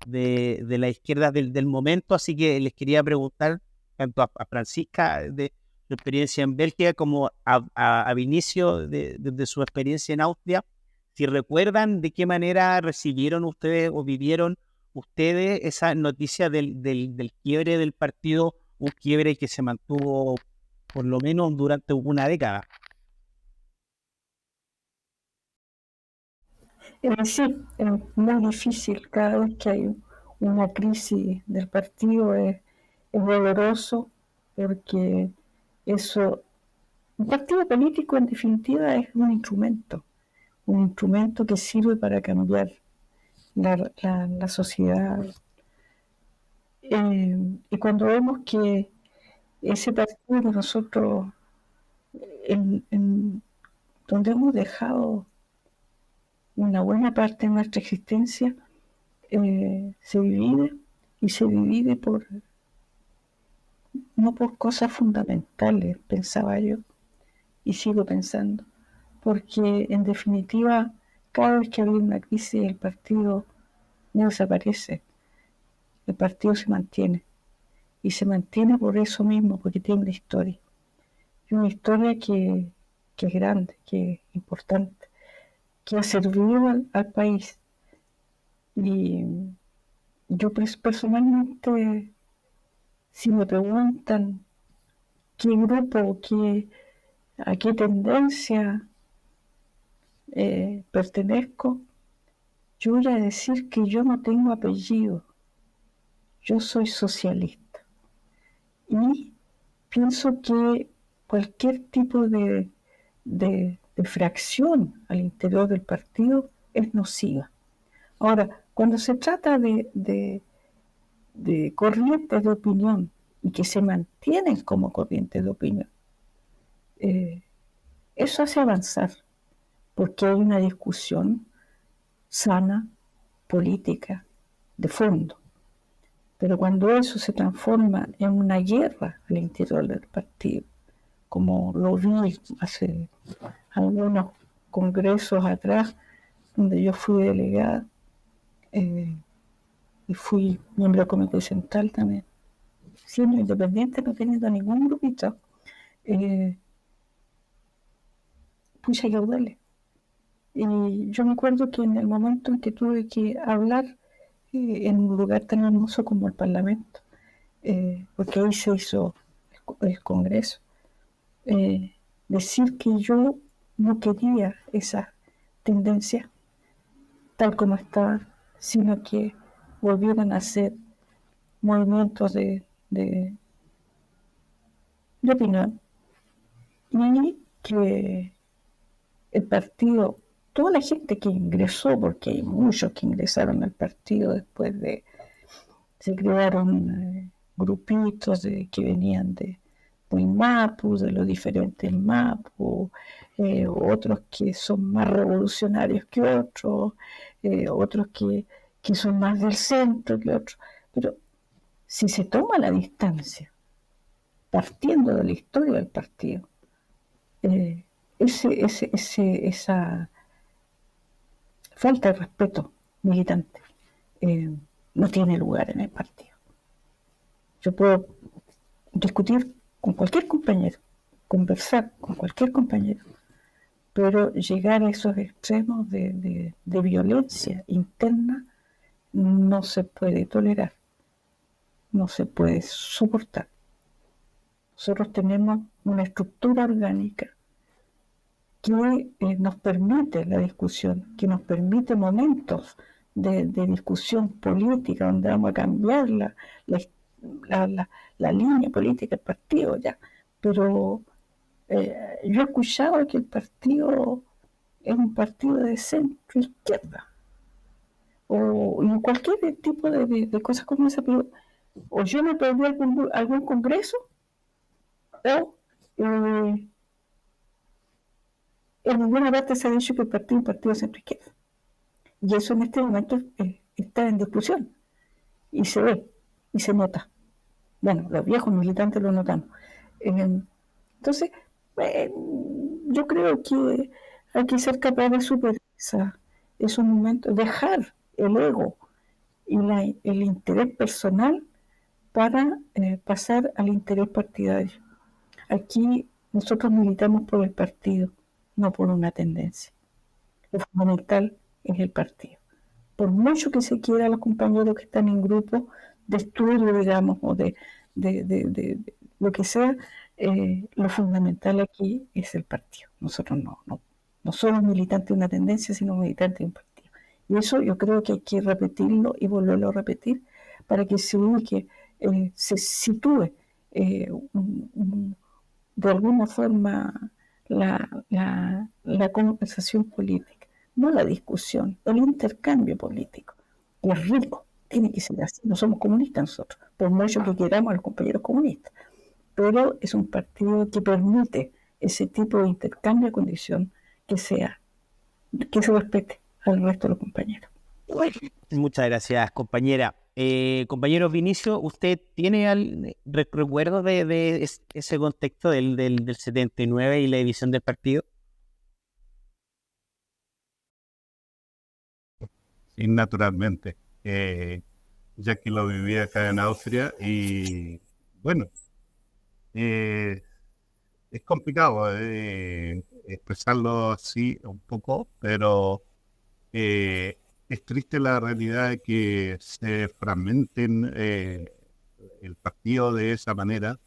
de la izquierda del momento. Así que les quería preguntar tanto a Francisca de su experiencia en Bélgica como a Vinicio de su experiencia en Austria, si recuerdan de qué manera recibieron ustedes o vivieron ustedes esa noticia del quiebre del partido, un quiebre que se mantuvo por lo menos durante una década. Sí, es muy difícil. Cada vez que hay una crisis del partido es doloroso porque eso, un partido político en definitiva es un instrumento que sirve para cambiar la sociedad. Y cuando vemos que ese partido que nosotros, donde hemos dejado una buena parte de nuestra existencia, se divide y se divide no por cosas fundamentales, pensaba yo, y sigo pensando, porque en definitiva, cada vez que había una crisis, el partido no desaparece, el partido se mantiene, y se mantiene por eso mismo, porque tiene una historia, y una historia que es grande, que es importante, que ha servido al país. Y yo personalmente, si me preguntan qué grupo, a qué tendencia pertenezco, yo voy a decir que yo no tengo apellido, yo soy socialista. Y pienso que cualquier tipo de fracción al interior del partido es nociva. Ahora, cuando se trata de corrientes de opinión y que se mantienen como corrientes de opinión, eso hace avanzar, porque hay una discusión sana, política, de fondo. Pero cuando eso se transforma en una guerra al interior del partido, como lo vi hace algunos congresos atrás, donde yo fui delegada y fui miembro del Comité Central también, siendo independiente, no teniendo ningún grupito, puse caudales. Y yo me acuerdo que en el momento en que tuve que hablar en un lugar tan hermoso como el Parlamento, porque ahí se hizo el Congreso, decir que yo no quería esa tendencia tal como estaba, sino que volvieran a ser movimientos de opinión, y que el partido, toda la gente que ingresó, porque hay muchos que ingresaron al partido después se crearon grupitos que venían del MAPU, de los diferentes MAPU, otros que son más revolucionarios que otros, otros que son más del centro que otros. Pero si se toma la distancia, partiendo de la historia del partido, esa falta de respeto militante no tiene lugar en el partido. Yo puedo discutir con cualquier compañero, conversar con cualquier compañero, pero llegar a esos extremos de violencia interna no se puede tolerar, no se puede soportar. Nosotros tenemos una estructura orgánica que nos permite la discusión, que nos permite momentos de discusión política donde vamos a cambiar la línea política del partido ya. Pero yo he escuchado que el partido es un partido de centro izquierda o en cualquier tipo de cosas como esa, pero o yo me perdí algún congreso o en ninguna parte se ha dicho que el partido es un partido de centro izquierda. Y eso en este momento está en discusión. Y se ve, y se nota. Bueno, los viejos militantes lo notamos. Entonces, yo creo que hay que ser capaz de superar esos momentos, dejar el ego y el interés personal para pasar al interés partidario. Aquí nosotros militamos por el partido, no por una tendencia. Lo fundamental es el partido. Por mucho que se quiera a los compañeros que están en grupo de estudio, digamos, o de lo que sea, lo fundamental aquí es el partido. Nosotros no somos militantes de una tendencia, sino militantes de un partido. Y eso yo creo que hay que repetirlo y volverlo a repetir para que se ubique, se sitúe de alguna forma la conversación política, no la discusión, el intercambio político. Y es rico, tiene que ser así. No somos comunistas nosotros, por mucho que queramos a los compañeros comunistas, pero es un partido que permite ese tipo de intercambio de condición que se respete al resto de los compañeros. Muchas gracias, compañera. Compañero Vinicio, ¿usted tiene recuerdos de ese contexto del 79 y la división del partido? Sí, naturalmente, ya que lo viví acá en Austria y bueno, eh, es complicado expresarlo así un poco, pero es triste la realidad de que se fragmenten el partido de esa manera,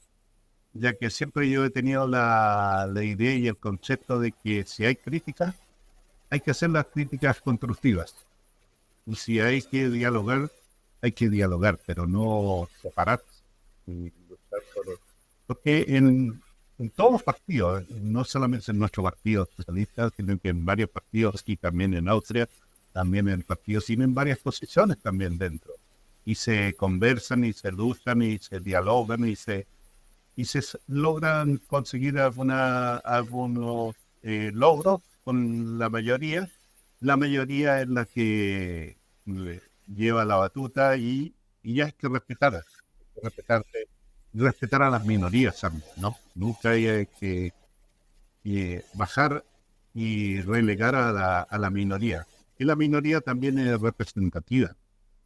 ya que siempre yo he tenido la idea y el concepto de que si hay críticas, hay que hacer las críticas constructivas. Y si hay que dialogar, pero no separarse. Y luchar porque en todos los partidos, no solamente en nuestro partido socialista, sino que en varios partidos y también en Austria, también en el partido, sino en varias posiciones también dentro. Y se conversan y se luchan y se dialogan y se logran conseguir algunos logros con la mayoría. La mayoría es la que lleva la batuta y ya hay que respetarse, respetar a las minorías también, ¿no? Nunca hay que bajar y relegar a la minoría. Y la minoría también es representativa.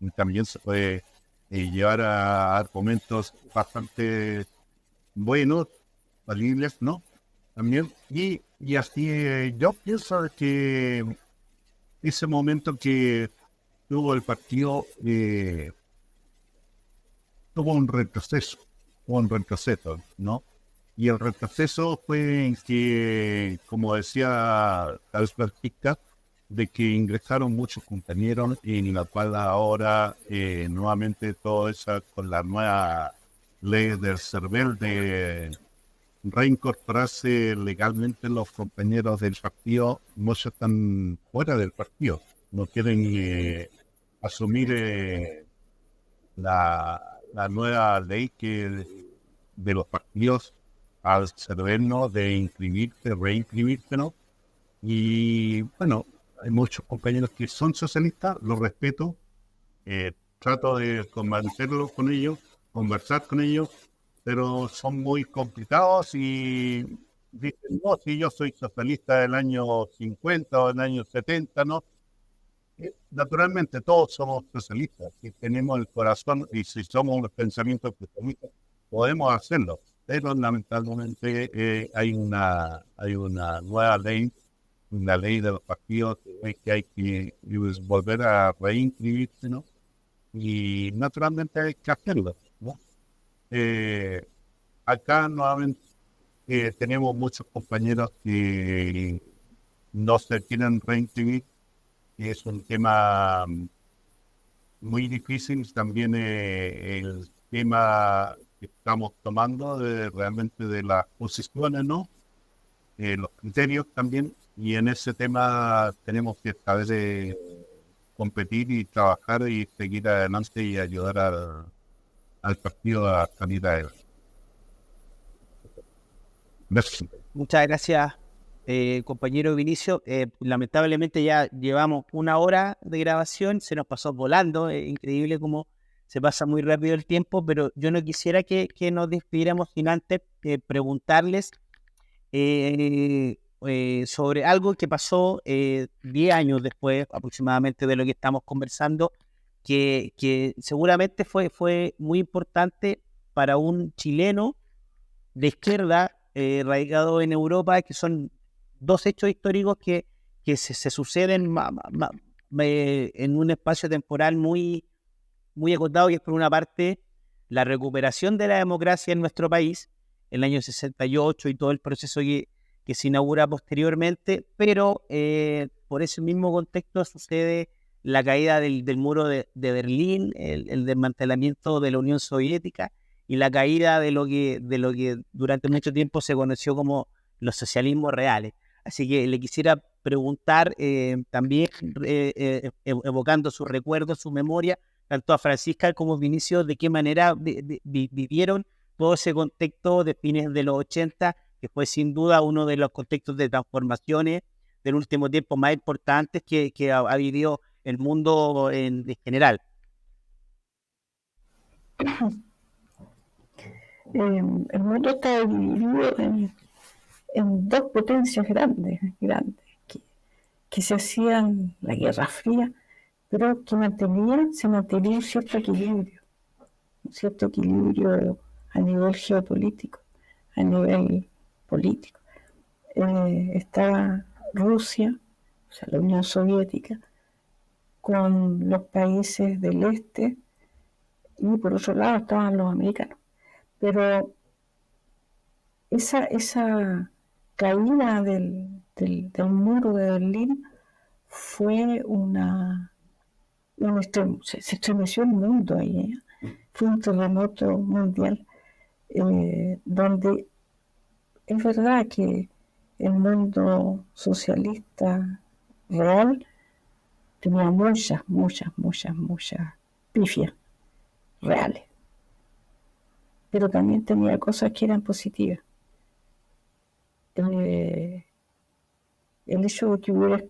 Y también se puede llevar a argumentos bastante buenos, valibles, ¿no? También. Y así yo pienso que ese momento que tuvo el partido tuvo un retroceso, ¿no? Y el retroceso fue en que, como decía Albert Picca, de que ingresaron muchos compañeros y en la cual ahora nuevamente todo eso con la nueva ley del CERVEL de reincorporarse legalmente los compañeros del partido, muchos están fuera del partido, no quieren asumir la nueva ley que de los partidos al servirnos de inscribirse, reinscribirse, ¿no? Y bueno, hay muchos compañeros que son socialistas, los respeto, trato de convencerlos con ellos, conversar con ellos, pero son muy complicados y dicen, no, si yo soy socialista del año 50 o del año 70, ¿no? Naturalmente todos somos socialistas, si tenemos el corazón y si somos los pensamientos socialistas, podemos hacerlo, pero lamentablemente hay una nueva ley, una ley de los partidos que hay que volver a reinscribirse, ¿no? Y naturalmente hay que hacerlo, ¿no? Acá nuevamente tenemos muchos compañeros que no se quieren reinscribir, y es un tema muy difícil. También el tema que estamos tomando realmente de las posiciones, ¿no? Los criterios también, y en ese tema tenemos que saber competir y trabajar y seguir adelante y ayudar al partido a salir adelante. Gracias. Muchas gracias, compañero Vinicio. Lamentablemente ya llevamos 1 hora de grabación, se nos pasó volando, es increíble cómo se pasa muy rápido el tiempo, pero yo no quisiera que nos despidiéramos sin antes preguntarles sobre algo que pasó 10 años después aproximadamente de lo que estamos conversando, que seguramente fue muy importante para un chileno de izquierda radicado en Europa, que son dos hechos históricos que se suceden en un espacio temporal muy, muy acotado, y es por una parte la recuperación de la democracia en nuestro país, en el año 68 y todo el proceso que se inaugura posteriormente, pero por ese mismo contexto sucede la caída del muro de Berlín, el desmantelamiento de la Unión Soviética y la caída de lo que durante mucho tiempo se conoció como los socialismos reales. Así que le quisiera preguntar también, evocando sus recuerdos, su memoria, tanto a Francisca como a Vinicio, de qué manera vivieron todo ese contexto de fines de los 80, que fue sin duda uno de los contextos de transformaciones del último tiempo más importantes que ha vivido el mundo en general. El mundo está dividido en dos potencias grandes, que se hacían la Guerra Fría, pero que se mantenía un cierto equilibrio a nivel geopolítico, a nivel político. Estaba Rusia, o sea, la Unión Soviética, con los países del este, y por otro lado estaban los americanos. Pero esa caída del muro de Berlín fue se estremeció el mundo ahí, fue un terremoto mundial, donde es verdad que el mundo socialista real tenía muchas pifias reales, pero también tenía cosas que eran positivas. El hecho de que hubiera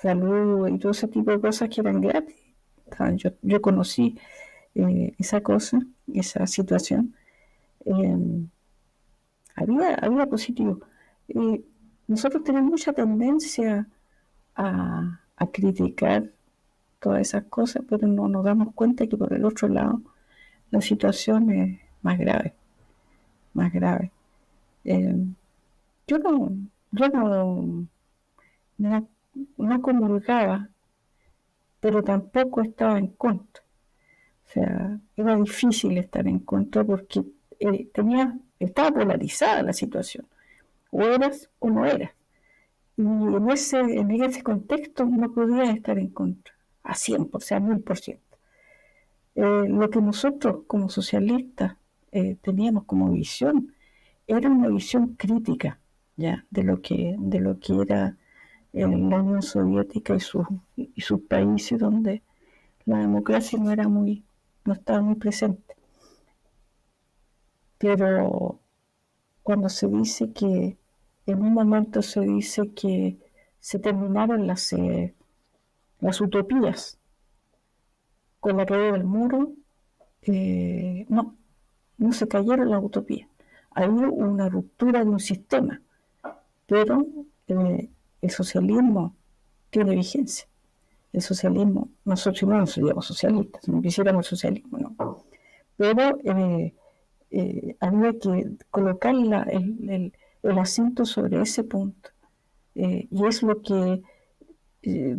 salud y todo ese tipo de cosas que eran gratis. Yo conocí esa situación. Había positivo. Nosotros tenemos mucha tendencia a criticar todas esas cosas, pero no nos damos cuenta que por el otro lado la situación es más grave, más grave. Yo no comulgaba, pero tampoco estaba en contra. O sea, era difícil estar en contra porque estaba polarizada la situación. O eras o no eras. Y en ese contexto no podía estar en contra, a 100%, a 1000%. Lo que nosotros como socialistas teníamos como visión era una visión crítica, ya, de lo que era la Unión Soviética y sus países donde la democracia no estaba muy presente. Pero cuando se dice que en un momento se dice que se terminaron las utopías con la caída del muro, no se cayeron las utopías. Había una ruptura de un sistema, pero el socialismo tiene vigencia. El socialismo, nosotros no seríamos socialistas, si no quisiéramos el socialismo, no. Pero había que colocar el acento sobre ese punto. Y es lo que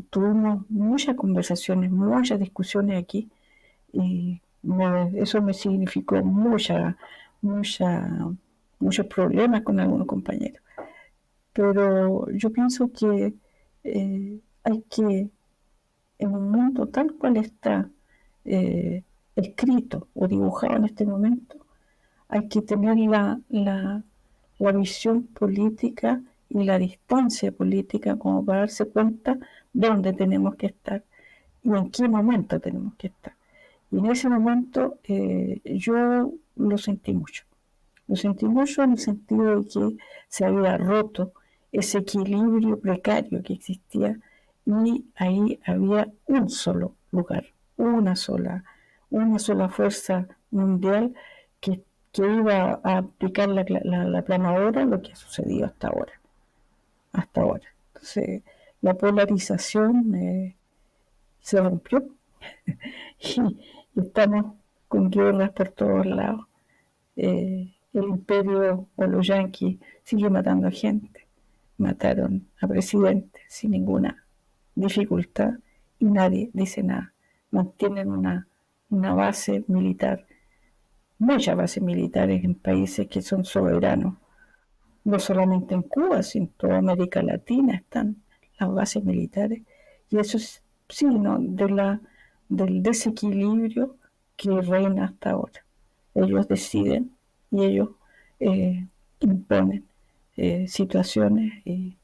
tuvimos muchas conversaciones, muchas discusiones aquí, y eso me significó muchos problemas con algunos compañeros. Pero yo pienso que hay que, en un mundo tal cual está escrito o dibujado en este momento, hay que tener la visión política y la distancia política como para darse cuenta dónde tenemos que estar y en qué momento tenemos que estar. Y en ese momento yo lo sentí mucho. Lo sentí mucho en el sentido de que se había roto ese equilibrio precario que existía y ahí había un solo lugar, una sola fuerza mundial que iba a aplicar la planadora, lo que ha sucedido hasta ahora. Entonces, la polarización se rompió y estamos con guerras por todos lados. El imperio o los yanquis sigue matando gente. Mataron a presidentes sin ninguna dificultad y nadie dice nada. Mantienen una base militar, muchas bases militares en países que son soberanos. No solamente en Cuba, sino en toda América Latina están las bases militares. Y eso es signo del desequilibrio que reina hasta ahora. Ellos deciden y ellos imponen situaciones y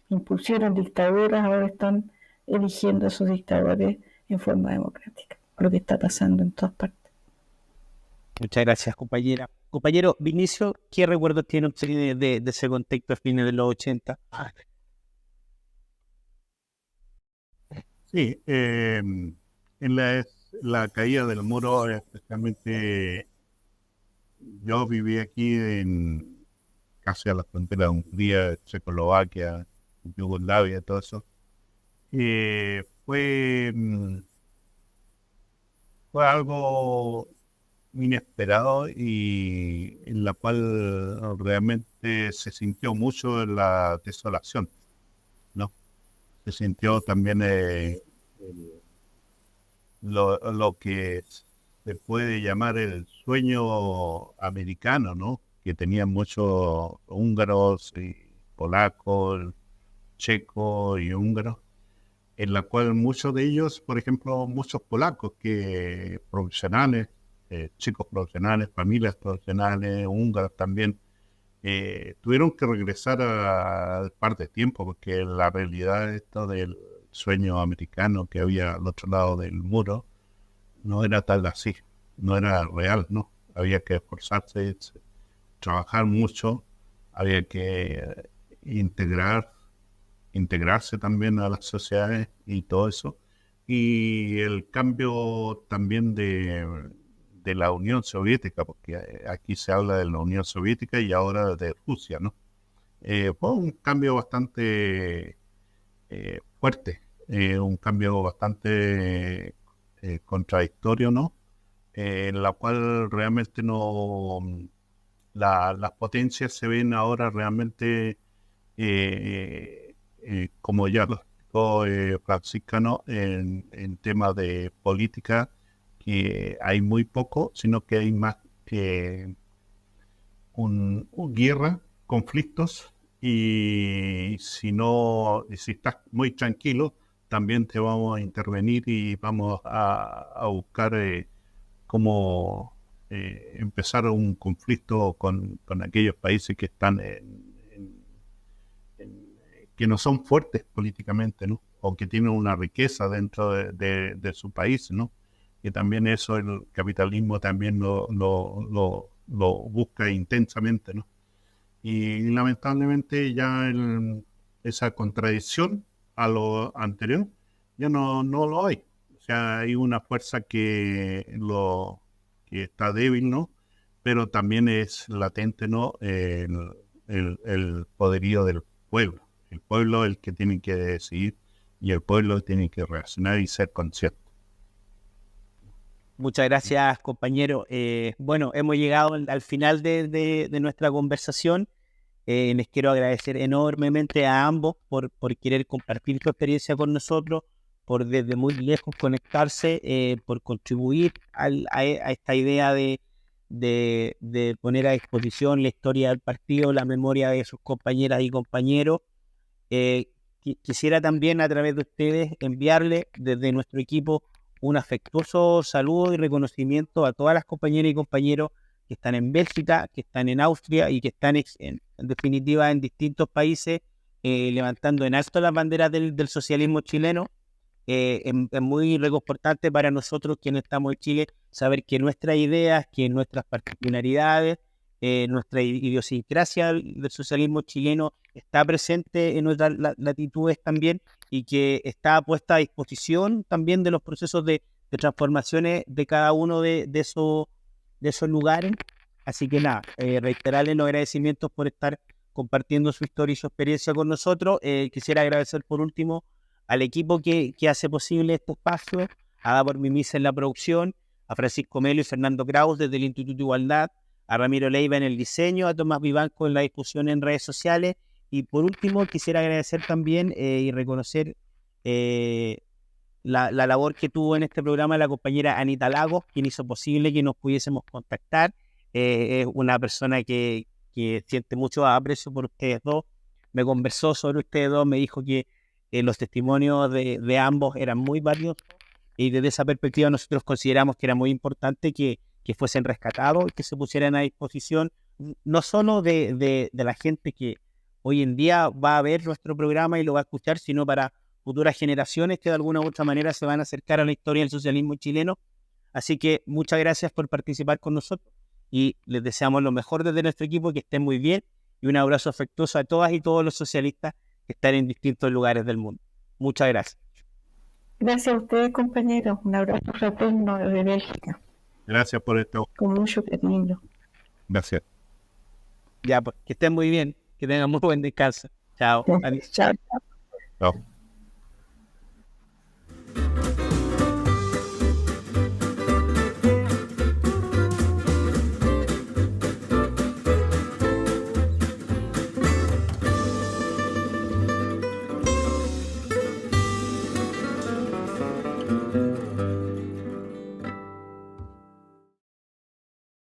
impusieron dictaduras, ahora están eligiendo a esos dictadores en forma democrática, lo que está pasando en todas partes. Muchas gracias, compañera. Compañero Vinicio, ¿qué recuerdos tiene usted de ese contexto a fines de los 80? Sí, en las la caída del muro, especialmente yo viví aquí casi a la frontera de Hungría, Checoslovaquia, Yugoslavia, todo eso. Fue, fue algo inesperado y en la cual realmente se sintió mucho la desolación, ¿no? Se sintió también lo que se puede llamar el sueño americano, ¿no? Que tenían muchos húngaros y polacos, checos y húngaros, en la cual muchos de ellos, por ejemplo, muchos polacos que profesionales, chicos profesionales, familias profesionales, húngaros también, tuvieron que regresar al par de tiempo porque la realidad esto del sueño americano que había al otro lado del muro no era tal así, no era real, ¿no? Había que esforzarse, trabajar mucho, había que integrarse también a las sociedades y todo eso. Y el cambio también de la Unión Soviética, porque aquí se habla de la Unión Soviética y ahora de Rusia, ¿no? Fue un cambio bastante fuerte, un cambio bastante contradictorio, ¿no? En la cual realmente no, las potencias se ven ahora realmente, como ya lo explicó Francisca, ¿no? En temas de política, que hay muy poco, sino que hay más que un guerra, conflictos, y si no, y si estás muy tranquilo, también te vamos a intervenir y vamos a buscar cómo empezar un conflicto con aquellos países que están que no son fuertes políticamente, ¿no? O que tienen una riqueza dentro de su país, ¿no? Que también eso el capitalismo también lo busca intensamente, ¿no? Y lamentablemente ya esa contradicción a lo anterior ya no lo hay. O sea, hay una fuerza que está débil, ¿no? Pero también es latente, ¿no? El poderío del pueblo. El pueblo es el que tiene que decidir y el pueblo tiene que reaccionar y ser consciente. Muchas gracias, compañero. Bueno, hemos llegado al final de nuestra conversación. Les quiero agradecer enormemente a ambos por querer compartir su experiencia con nosotros, por desde muy lejos conectarse, por contribuir a esta idea de poner a disposición la historia del partido, la memoria de sus compañeras y compañeros. Quisiera también a través de ustedes enviarle desde nuestro equipo un afectuoso saludo y reconocimiento a todas las compañeras y compañeros que están en Bélgica, que están en Austria y que están en definitiva en distintos países levantando en alto las banderas del socialismo chileno. Es muy reconfortante para nosotros quienes estamos en Chile saber que nuestras ideas, que nuestras particularidades, nuestra idiosincrasia del socialismo chileno está presente en nuestras latitudes también y que está puesta a disposición también de los procesos de transformaciones de cada uno de esos lugares. Así que nada, reiterarles los agradecimientos por estar compartiendo su historia y su experiencia con nosotros. Quisiera agradecer por último al equipo que hace posible este espacio, a Davor Mimisa en la producción, a Francisco Melo y Fernando Kraus desde el Instituto de Igualdad, a Ramiro Leiva en el diseño, a Tomás Vivanco en la discusión en redes sociales. Y por último, quisiera agradecer también y reconocer la labor que tuvo en este programa la compañera Anita Lagos, quien hizo posible que nos pudiésemos contactar. Es una persona que siente mucho aprecio por ustedes dos. Me conversó sobre ustedes dos, me dijo que los testimonios de ambos eran muy valiosos y desde esa perspectiva nosotros consideramos que era muy importante que fuesen rescatados y que se pusieran a disposición no solo de la gente que hoy en día va a ver nuestro programa y lo va a escuchar, sino para futuras generaciones que de alguna u otra manera se van a acercar a la historia del socialismo chileno. Así que muchas gracias por participar con nosotros y les deseamos lo mejor desde nuestro equipo, que estén muy bien y un abrazo afectuoso a todas y todos los socialistas que están en distintos lugares del mundo. Muchas gracias. Gracias a ustedes, compañeros. Un abrazo fraterno desde Bélgica, Gracias por esto. con mucho cariño. Gracias. Ya, pues, que estén muy bien, que tengan muy buen descanso. Chao. Adiós. Chao. Chao.